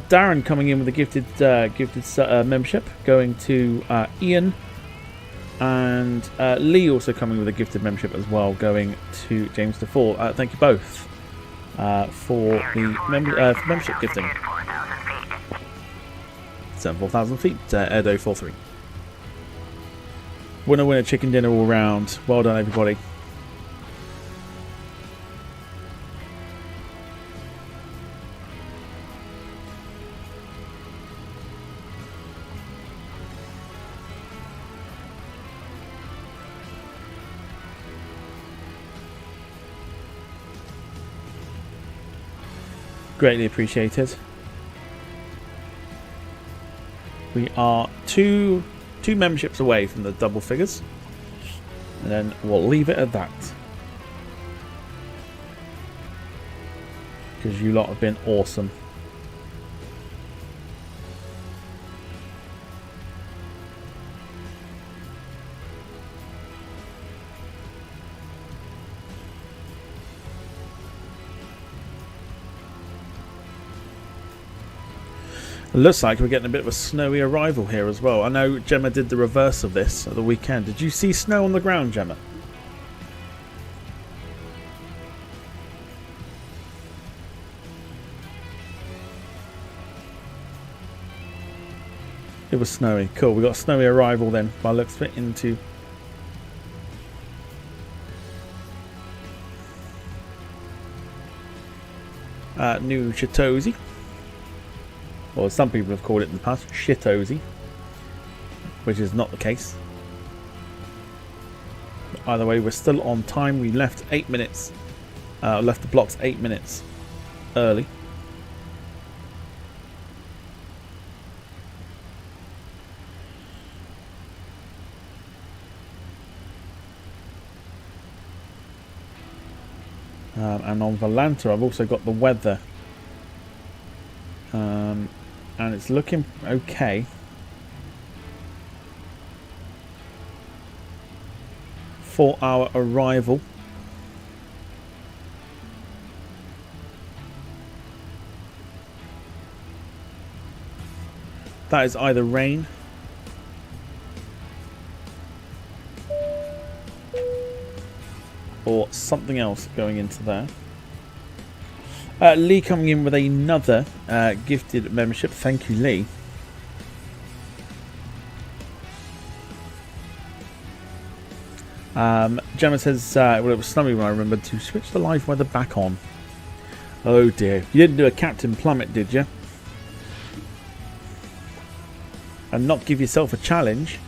Darren coming in with a gifted membership, going to Ian, and Lee also coming with a gifted membership as well, going to James DeFore. Thank you both for the membership gifting. 74,000 feet, Erdo 43. Winner, chicken dinner all round. Well done, everybody. Greatly appreciated. We are two memberships away from the double figures. And then we'll leave it at that. Because you lot have been awesome. It looks like we're getting a bit of a snowy arrival here as well. I know Gemma did the reverse of this at the weekend. Did you see snow on the ground, Gemma? It was snowy. Cool. We got a snowy arrival then. By looks fit into New Chitose. Or some people have called it in the past, Shitose, which is not the case. Either way, we're still on time. We left 8 minutes, left the blocks 8 minutes early. And on Valanta, I've also got the weather. And it's looking okay. 4-hour arrival. That is either rain or something else going into there. Lee coming in with another gifted membership. Thank you, Lee. Gemma says, well, it was snowy when I remembered to switch the live weather back on. Oh dear. You didn't do a Captain Plummet, did you? And not give yourself a challenge.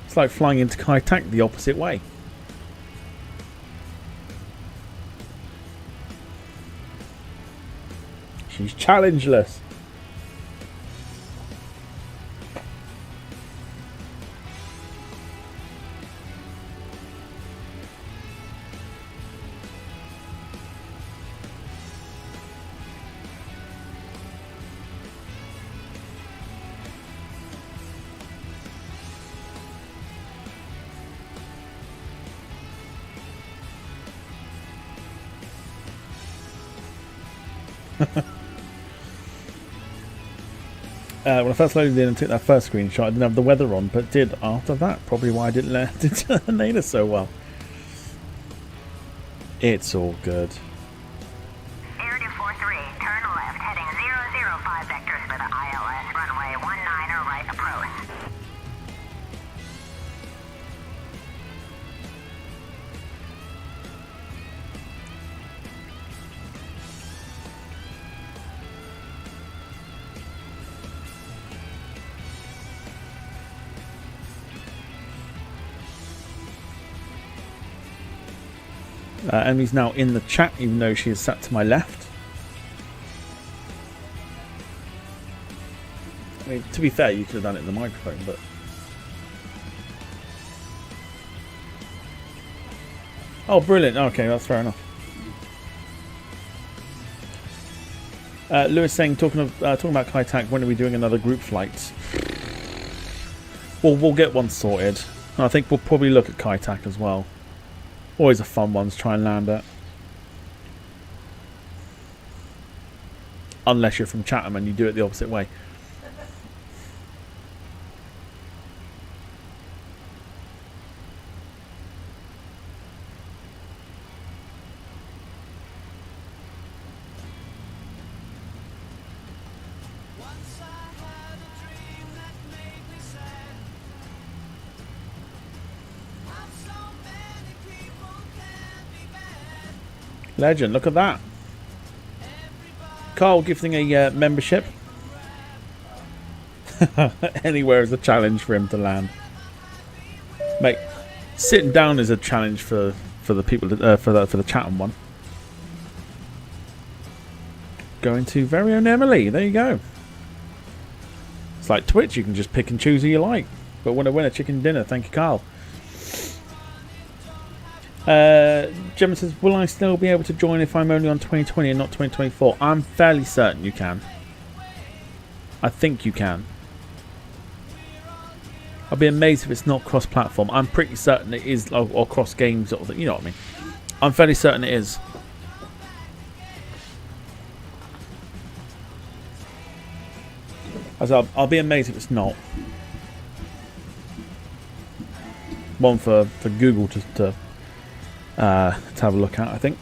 It's like flying into Kai Tak the opposite way. She's challengeless. When I first loaded in and took that first screenshot, I didn't have the weather on, but did after that. Probably why I didn't learn to turn Haneda so well. It's all good. Air 243, turn left, heading 005 vectors for the ILS runway 19er right approach. Emmy's now in the chat, even though she is sat to my left. I mean, to be fair, you could have done it in the microphone, but... Oh, brilliant. Okay, that's fair enough. Lewis saying, talking about Kai Tak, when are we doing another group flight? Well, we'll get one sorted. And I think we'll probably look at Kai Tak as well. Always a fun one to try and land at. Unless you're from Chatham and you do it the opposite way. Legend, look at that. Carl gifting a membership. Anywhere is a challenge for him to land. Mate, sitting down is a challenge for the people for the Chatham one. going to very own Emily. There you go. It's like Twitch. You can just pick and choose who you like. But win a chicken dinner. Thank you, Carl. Gemma says, will I still be able to join if I'm only on 2020 and not 2024? I'm fairly certain you can. I think you can. I'll be amazed if it's not cross-platform. I'm pretty certain it is, or cross-game sort of thing. You know what I mean? I'm fairly certain it is. I'll be amazed if it's not. One for Google to have a look at, I think.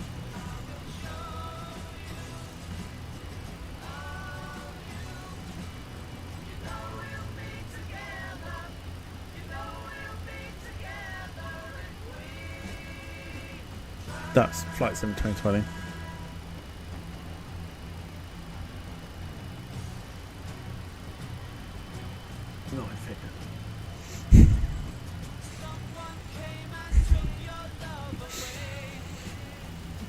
That's Flight Sim 2020. No, I figured.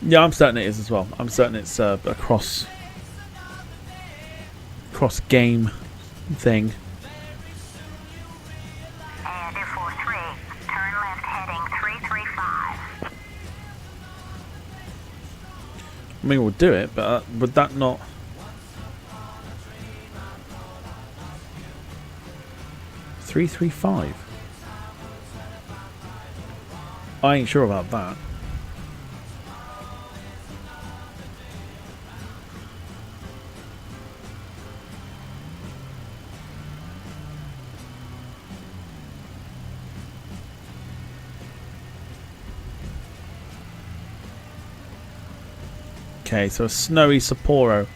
Yeah, I'm certain it is as well. I'm certain it's a cross game thing. And 243, turn left heading 335. I mean, we'll do it, but would that not... $335? I ain't sure about that. Okay, so a snowy Sapporo.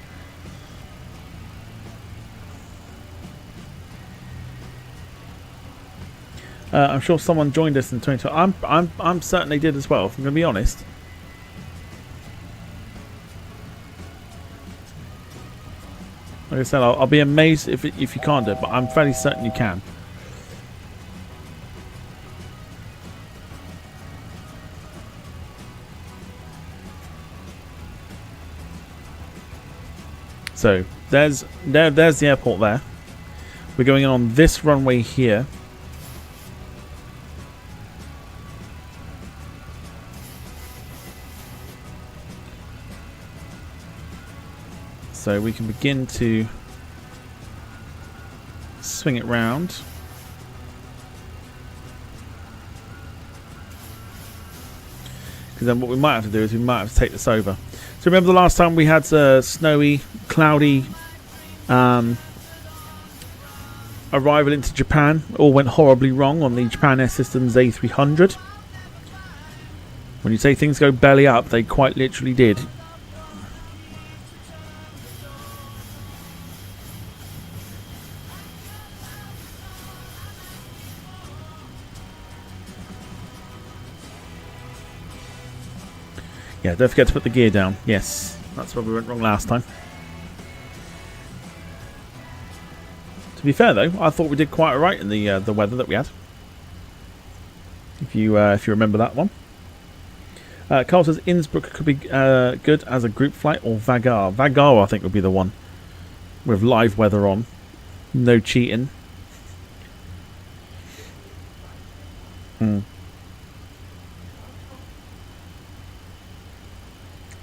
I'm sure someone joined us in 2020. I'm certain they did as well, if I'm going to be honest. Like I said, I'll be amazed if you can't do it, but I'm fairly certain you can. So there's the airport there. We're going in on this runway here. So we can begin to swing it round. Because then what we might have to do is we might have to take this over. So remember the last time we had snowy, cloudy arrival into Japan. All went horribly wrong on the Japan Air Systems A300. When you say things go belly up, they quite literally did. Yeah, don't forget to put the gear down. Yes, that's where we went wrong last time. To be fair though, I thought we did quite alright in the weather that we had. If you remember that one. Carl says Innsbruck could be good as a group flight, or Vagar. Vagar I think would be the one with live weather on. No cheating.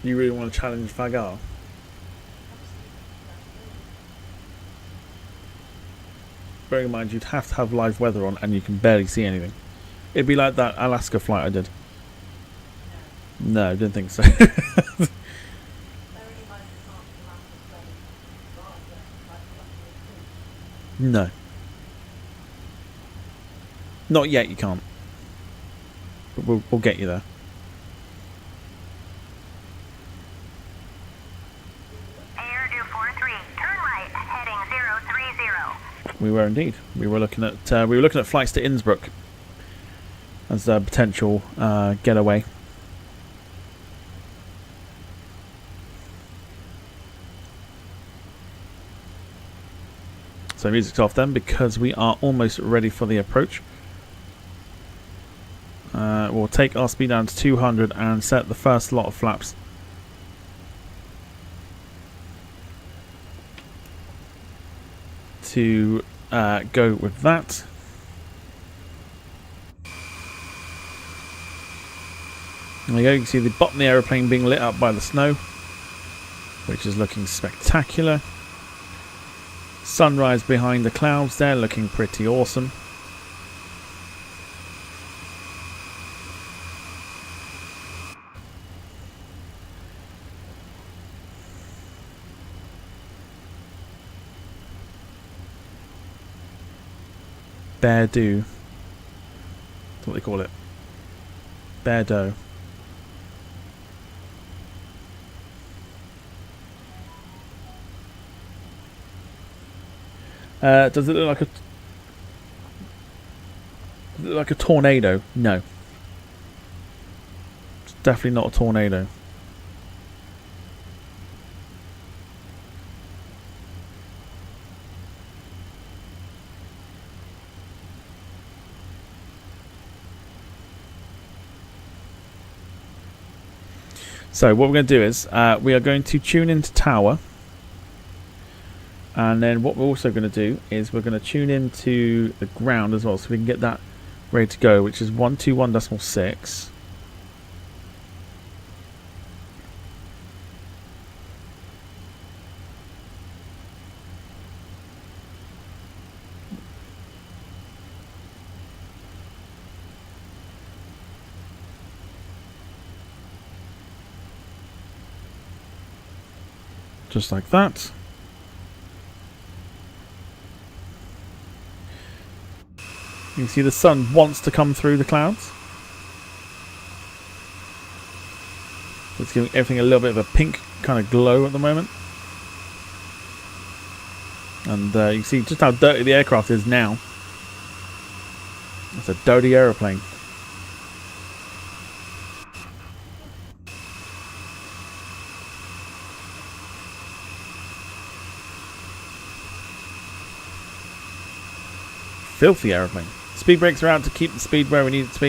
You really want to challenge Vagar? Bearing in mind you'd have to have live weather on and you can barely see anything. It'd be like that Alaska flight I did. No, didn't think so. No. Not yet, you can't. But we'll get you there. We were indeed. We were looking at flights to Innsbruck as a potential getaway. So music's off then because we are almost ready for the approach. We'll take our speed down to 200 and set the first lot of flaps. to go with that. There you go, you can see the bottom of the aeroplane being lit up by the snow, which is looking spectacular. Sunrise behind the clouds there, looking pretty awesome. Bear do. That's what they call it. Bear dough. Does it look like a tornado? No. It's definitely not a tornado. So what we're going to do is we are going to tune into tower. And then what we're also going to do is we're going to tune into the ground as well, so we can get that ready to go, which is 121.6. Just like that. You can see the sun wants to come through the clouds. It's giving everything a little bit of a pink kind of glow at the moment. And you can see just how dirty the aircraft is now. It's a dirty aeroplane. Filthy aeroplane. Speed brakes are out to keep the speed where we need it to be.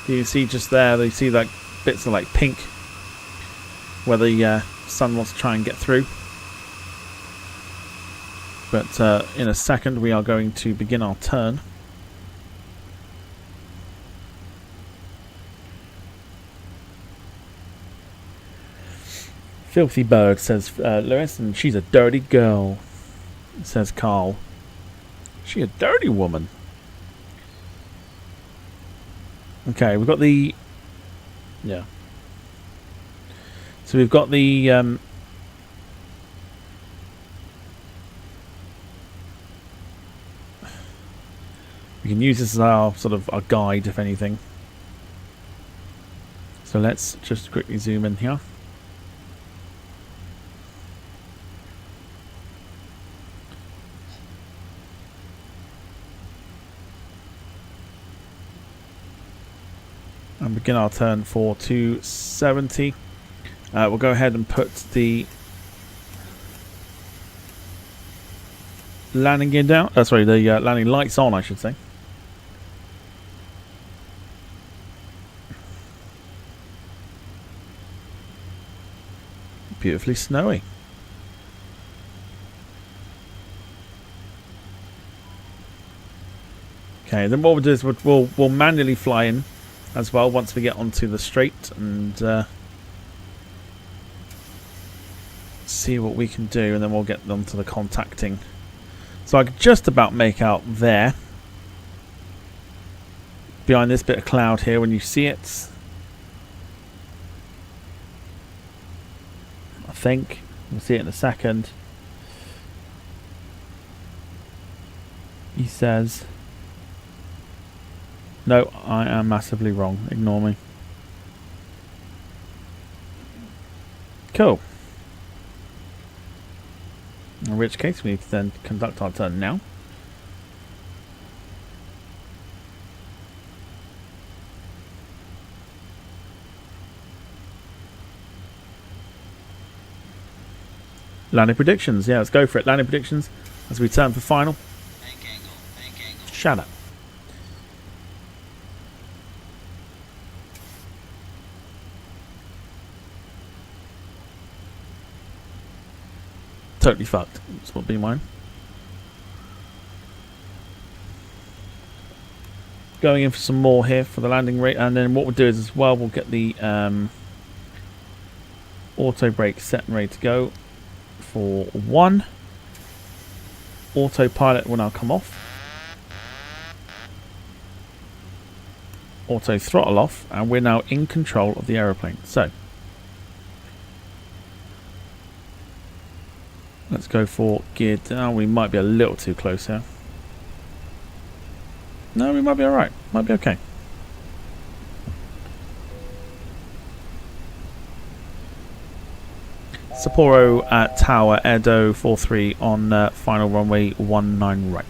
You can see just there, you see like bits of like pink where the sun wants to try and get through. But in a second we are going to begin our turn. Filthy bird, says Lewis, and she's a dirty girl, says Carl. She a dirty woman. Okay, we've got the... Yeah. So we've got the... we can use this as our sort of our guide, if anything. So let's just quickly zoom in here. And begin our turn for 270. We'll go ahead and put the landing gear down. Sorry, the landing lights on, I should say. Beautifully snowy. Okay, then what we'll do is we'll manually fly in as well once we get onto the straight and see what we can do, and then we'll get onto the contacting. So I can just about make out there behind this bit of cloud here when you see it. I think we'll see it in a second. He says, no, I am massively wrong. Ignore me. Cool. In which case we need to then conduct our turn now. Landing predictions. Yeah, let's go for it. Landing predictions as we turn for final. Shut up. Totally fucked. This will be mine. going in for some more here for the landing rate, and then what we'll do is as well we'll get the auto brake set and ready to go for 1. Autopilot will now come off. Auto throttle off, and we're now in control of the aeroplane. So let's go for gear down. We might be a little too close here. No, we might be alright. Might be okay. Sapporo at Tower, Edo 43 on final runway 19 right.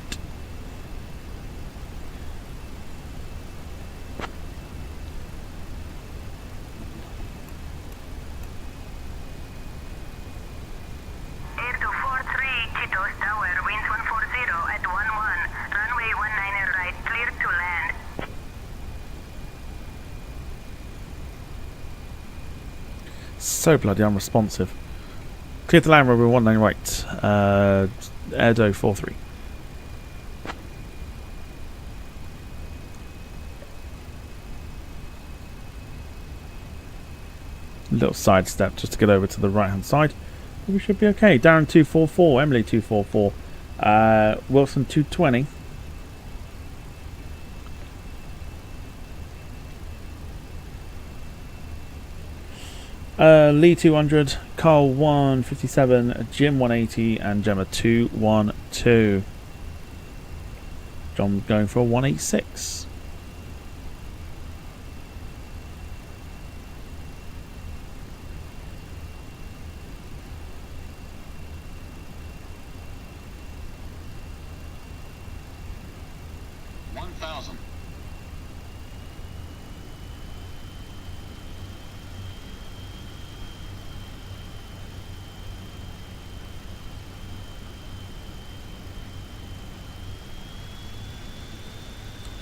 Air 243, Chitose Tower, winds 140 at 11, runway 19 right, clear to land. So bloody unresponsive. Clear to land runway 19 right. Edo 43. Little side step just to get over to the right hand side. We should be okay. Darren 244, Emily 244, Wilson 220. Lee 200, Carl 157, Jim 180, and Gemma 212. John going for a 186.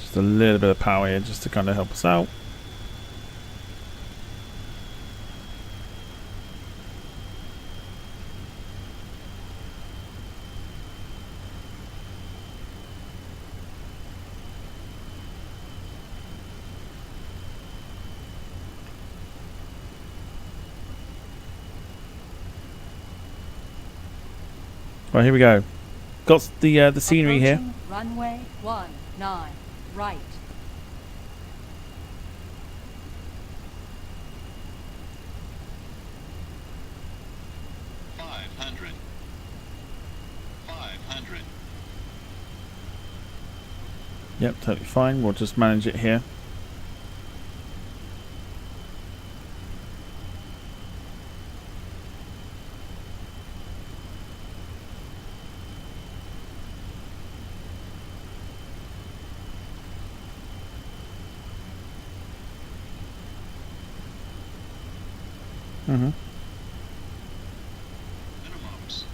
Just a little bit of power here just to kind of help us out. Right, here we go. Got the scenery here. Approaching runway 19 right. Yep, totally fine. We'll just manage it here. Mm-hmm. Minimums.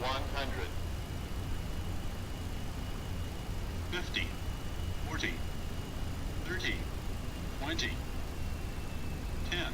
$100. 50, 40, 30, 20, 10.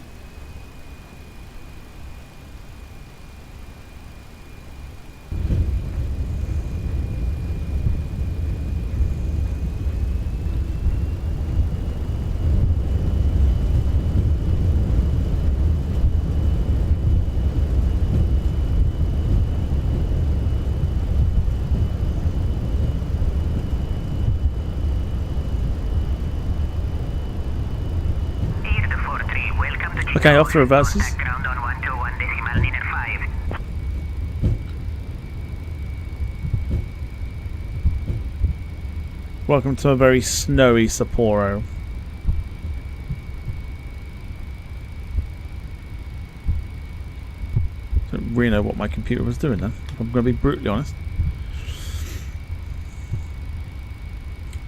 Okay, off the reverses. Ground on 121 decimal near 5. Welcome to a very snowy Sapporo. Don't really know what my computer was doing then, if I'm going to be brutally honest.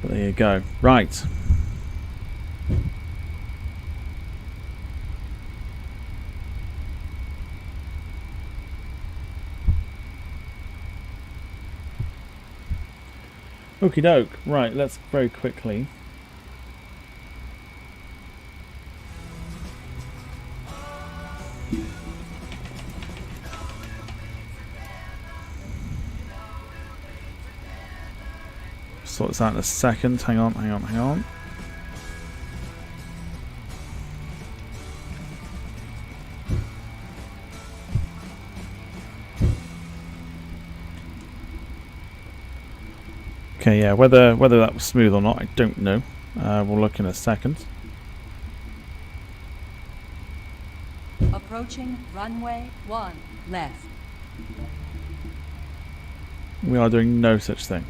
But there you go. Right. Okie doke. Right, let's very quickly. sort this out in a second. Hang on, hang on, hang on. Okay, yeah, whether that was smooth or not, I don't know. We'll look in a second. Approaching runway 1 left. We are doing no such thing.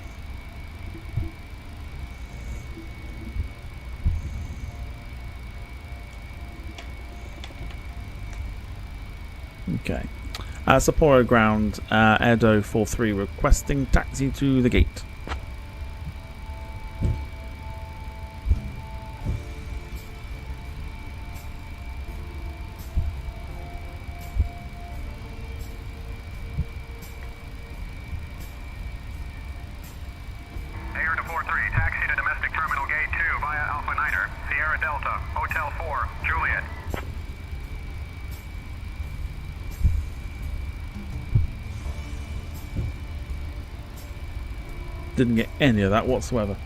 Okay. Sapporo ground, Edo 43 requesting taxi to the gate. Air to 43, taxi to domestic terminal gate 2 via Alpha Niner, Sierra Delta, Hotel 4, Juliet. Didn't get any of that whatsoever.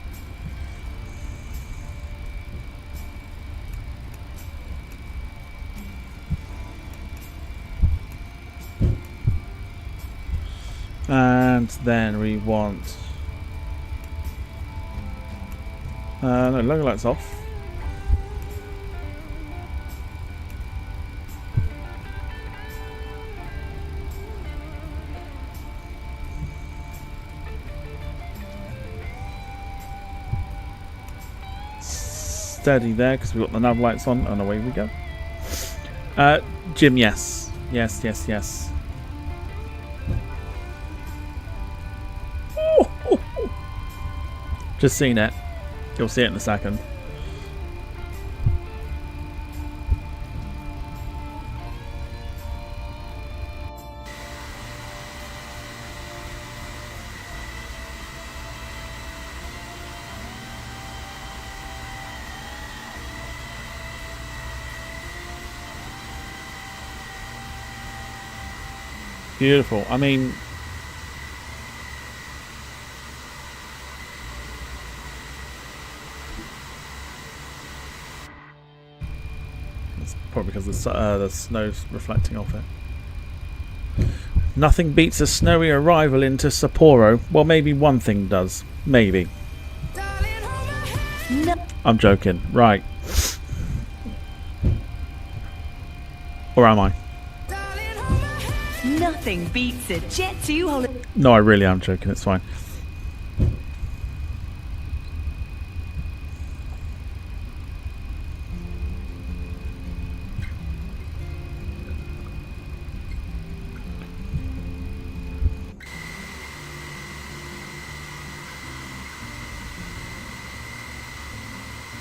And then we want no, logo lights off. Steady there because we've got the nav lights on, and away we go. Jim, yes. Yes, yes, yes. Just seen it. You'll see it in a second. Beautiful. I mean, it's probably because the snow's reflecting off it. Nothing beats a snowy arrival into Sapporo. Well, maybe one thing does. Maybe. No. I'm joking. Right. Or am I? Nothing beats a Jet 2 holiday. No, I really am joking. It's fine.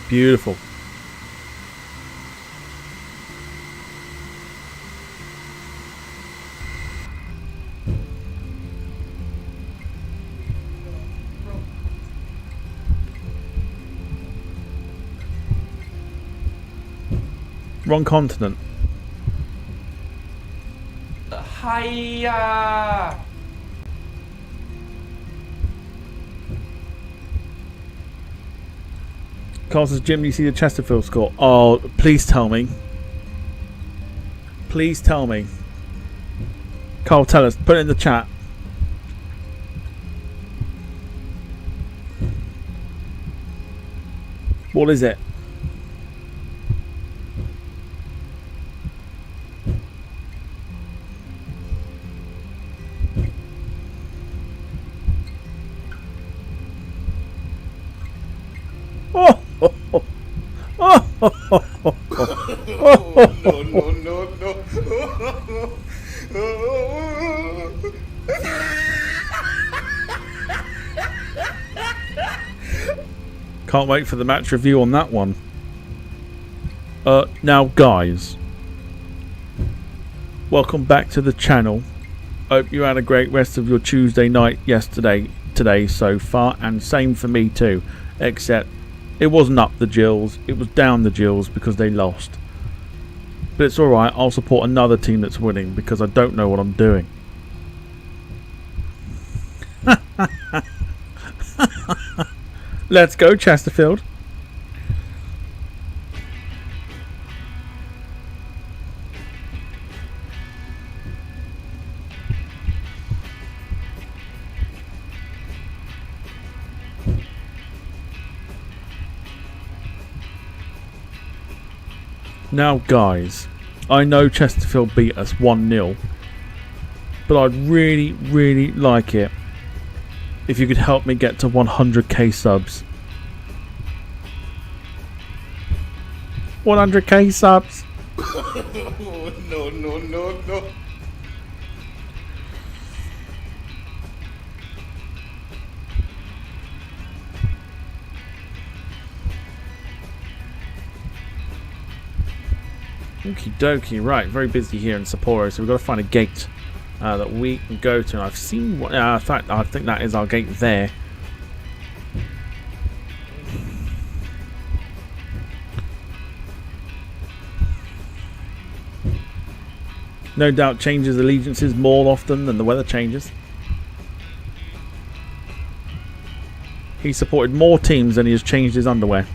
Beautiful. Wrong continent. Hiya! Carl says, Jim, you see the Chesterfield score? Oh, please tell me. Please tell me. Carl, tell us. Put it in the chat. What is it? Can't wait for the match review on that one. Now guys, welcome back to the channel. Hope you had a great rest of your Tuesday night today so far, and same for me too, except it wasn't up the Gills, it was down the Gills because they lost. But it's alright, I'll support another team that's winning because I don't know what I'm doing. Let's go, Chesterfield. Now, guys, I know Chesterfield beat us 1-0, but I'd really, really like it if you could help me get to 100k subs. 100k subs. No. Okie dokie, right, very busy here in Sapporo, so we've got to find a gate that we can go to. And I've seen one, in fact, I think that is our gate there. No doubt changes allegiances more often than the weather changes. He supported more teams than he has changed his underwear.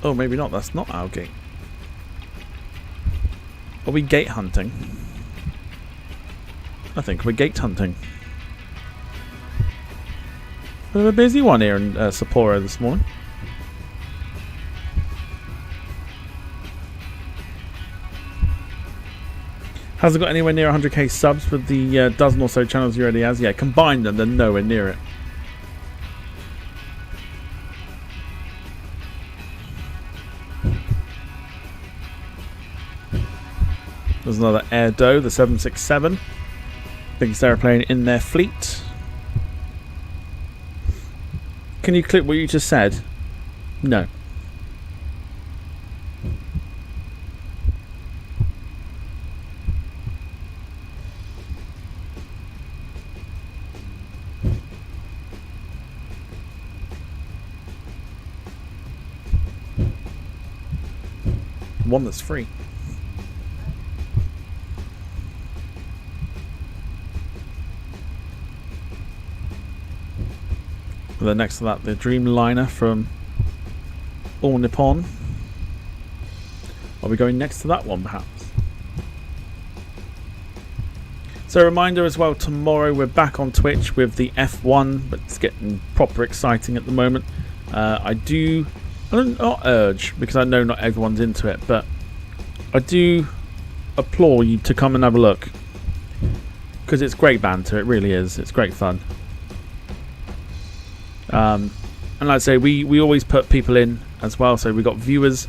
Oh, maybe not. That's not our gate. Are we gate hunting? I think we're gate hunting. Bit of a busy one here in Sapporo this morning. Hasn't got anywhere near 100k subs with the dozen or so channels he already has. Yeah, combine them, they're nowhere near it. There's another Airdo, the 767. Biggest aeroplane in their fleet. Can you click what you just said? No. One that's free. And then next to that, the Dreamliner from All Nippon. Are we going next to that one, perhaps? So a reminder as well, tomorrow we're back on Twitch with the F1, but it's getting proper exciting at the moment. I don't not urge, because I know not everyone's into it, but I do implore you to come and have a look. Because it's great banter, it really is. It's great fun. And like I say, we always put people in as well, so we've got viewers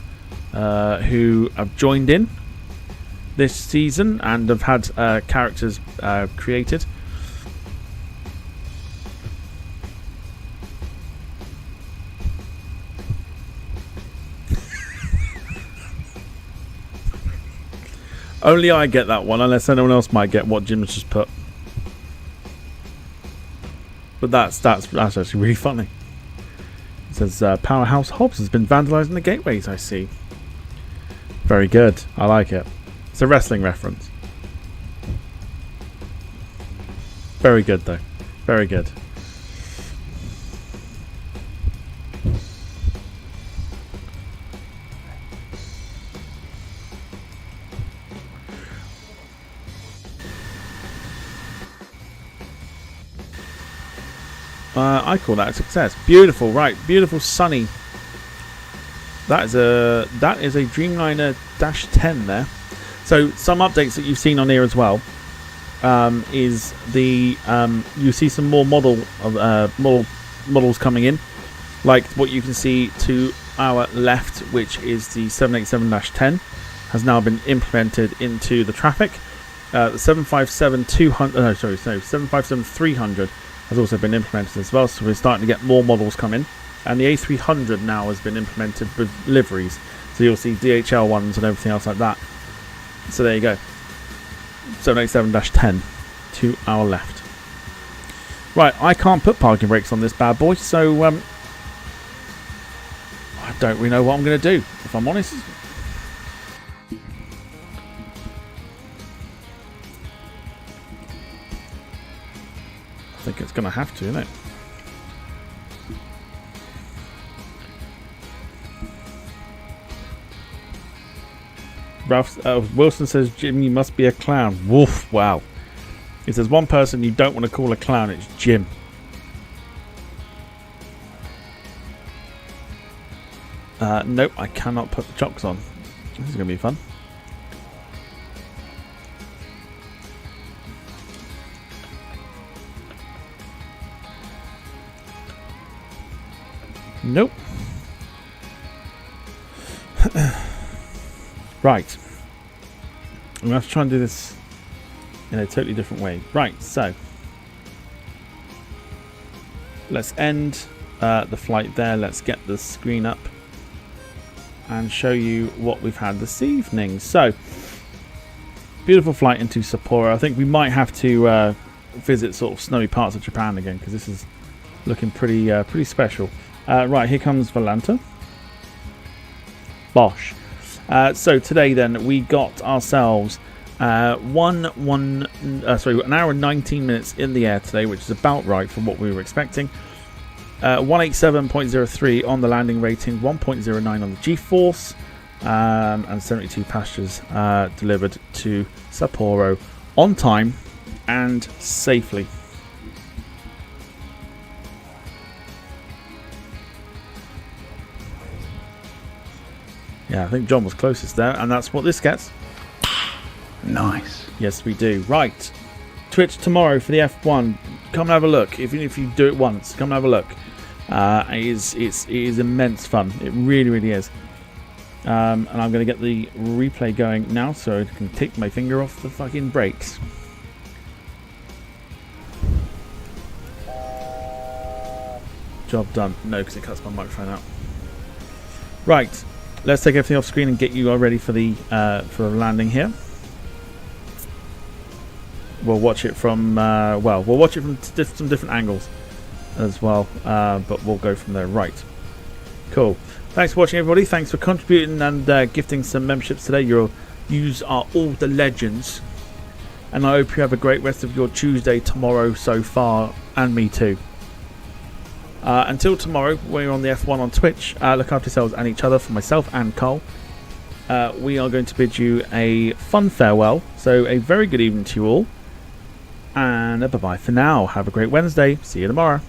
who have joined in this season and have had characters created. Only I get that one, unless anyone else might get what Jim's just put. But that's actually really funny. It says Powerhouse Hobbs has been vandalising the gateways, I see. Very good. I like it. It's a wrestling reference. Very good though. Very good. I call that a success. Beautiful, right? Beautiful, sunny. That is a Dreamliner -10 there. So some updates that you've seen on here as well is the you see some more models coming in, like what you can see to our left, which is the 787-10 has now been implemented into the traffic. The 757-300 has also been implemented as well, so we're starting to get more models come in. And the A300 now has been implemented with liveries, so you'll see DHL ones and everything else like that. So there you go, 787-10 to our left. Right, I can't put parking brakes on this bad boy, so I don't really know what I'm going to do, if I'm honest. going to have to, isn't it? Ralph Wilson says, Jim, you must be a clown. Woof, wow. If there's one person you don't want to call a clown, it's Jim. Nope, I cannot put the chocks on. This is going to be fun. Nope. Right. I'm going to have to try and do this in a totally different way. Right, so let's end the flight there. Let's get the screen up and show you what we've had this evening. So, beautiful flight into Sapporo. I think we might have to visit sort of snowy parts of Japan again, because this is looking pretty special. Right, here comes Valanta. Bosh. So today then we got ourselves an hour and 19 minutes in the air today, which is about right for what we were expecting. 187.03 on the landing rating, 1.09 on the G-force, and 72 passengers delivered to Sapporo on time and safely. Yeah, I think John was closest there, and that's what this gets. Nice. Yes, we do. Right. Twitch tomorrow for the F1. Come and have a look. Even if you do it once, come and have a look. It is immense fun. It really, really is. And I'm going to get the replay going now so I can take my finger off the fucking brakes. Job done. No, because it cuts my microphone out. Right. Let's take everything off screen and get you all ready for the landing here. We'll watch it from we'll watch it from some different angles as well, but we'll go from there. Right, cool. Thanks for watching, everybody. Thanks for contributing and gifting some memberships today. Yous are all the legends, and I hope you have a great rest of your Tuesday tomorrow so far, and me too. Until tomorrow, we're on the F1 on Twitch. Look after yourselves and each other. For myself and Cole, we are going to bid you a fun farewell. So a very good evening to you all, and bye-bye for now. Have a great Wednesday. See you tomorrow.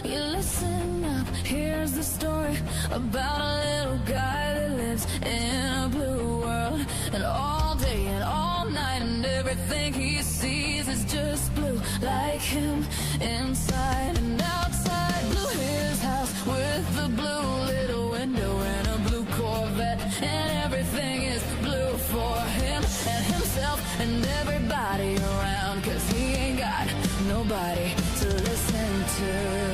You listen up, here's the story about a little guy that lives in a blue world. And all day and all night and everything he sees is just blue, like him, inside and outside. Blue hills. and everybody around, 'cause he ain't got nobody to listen to.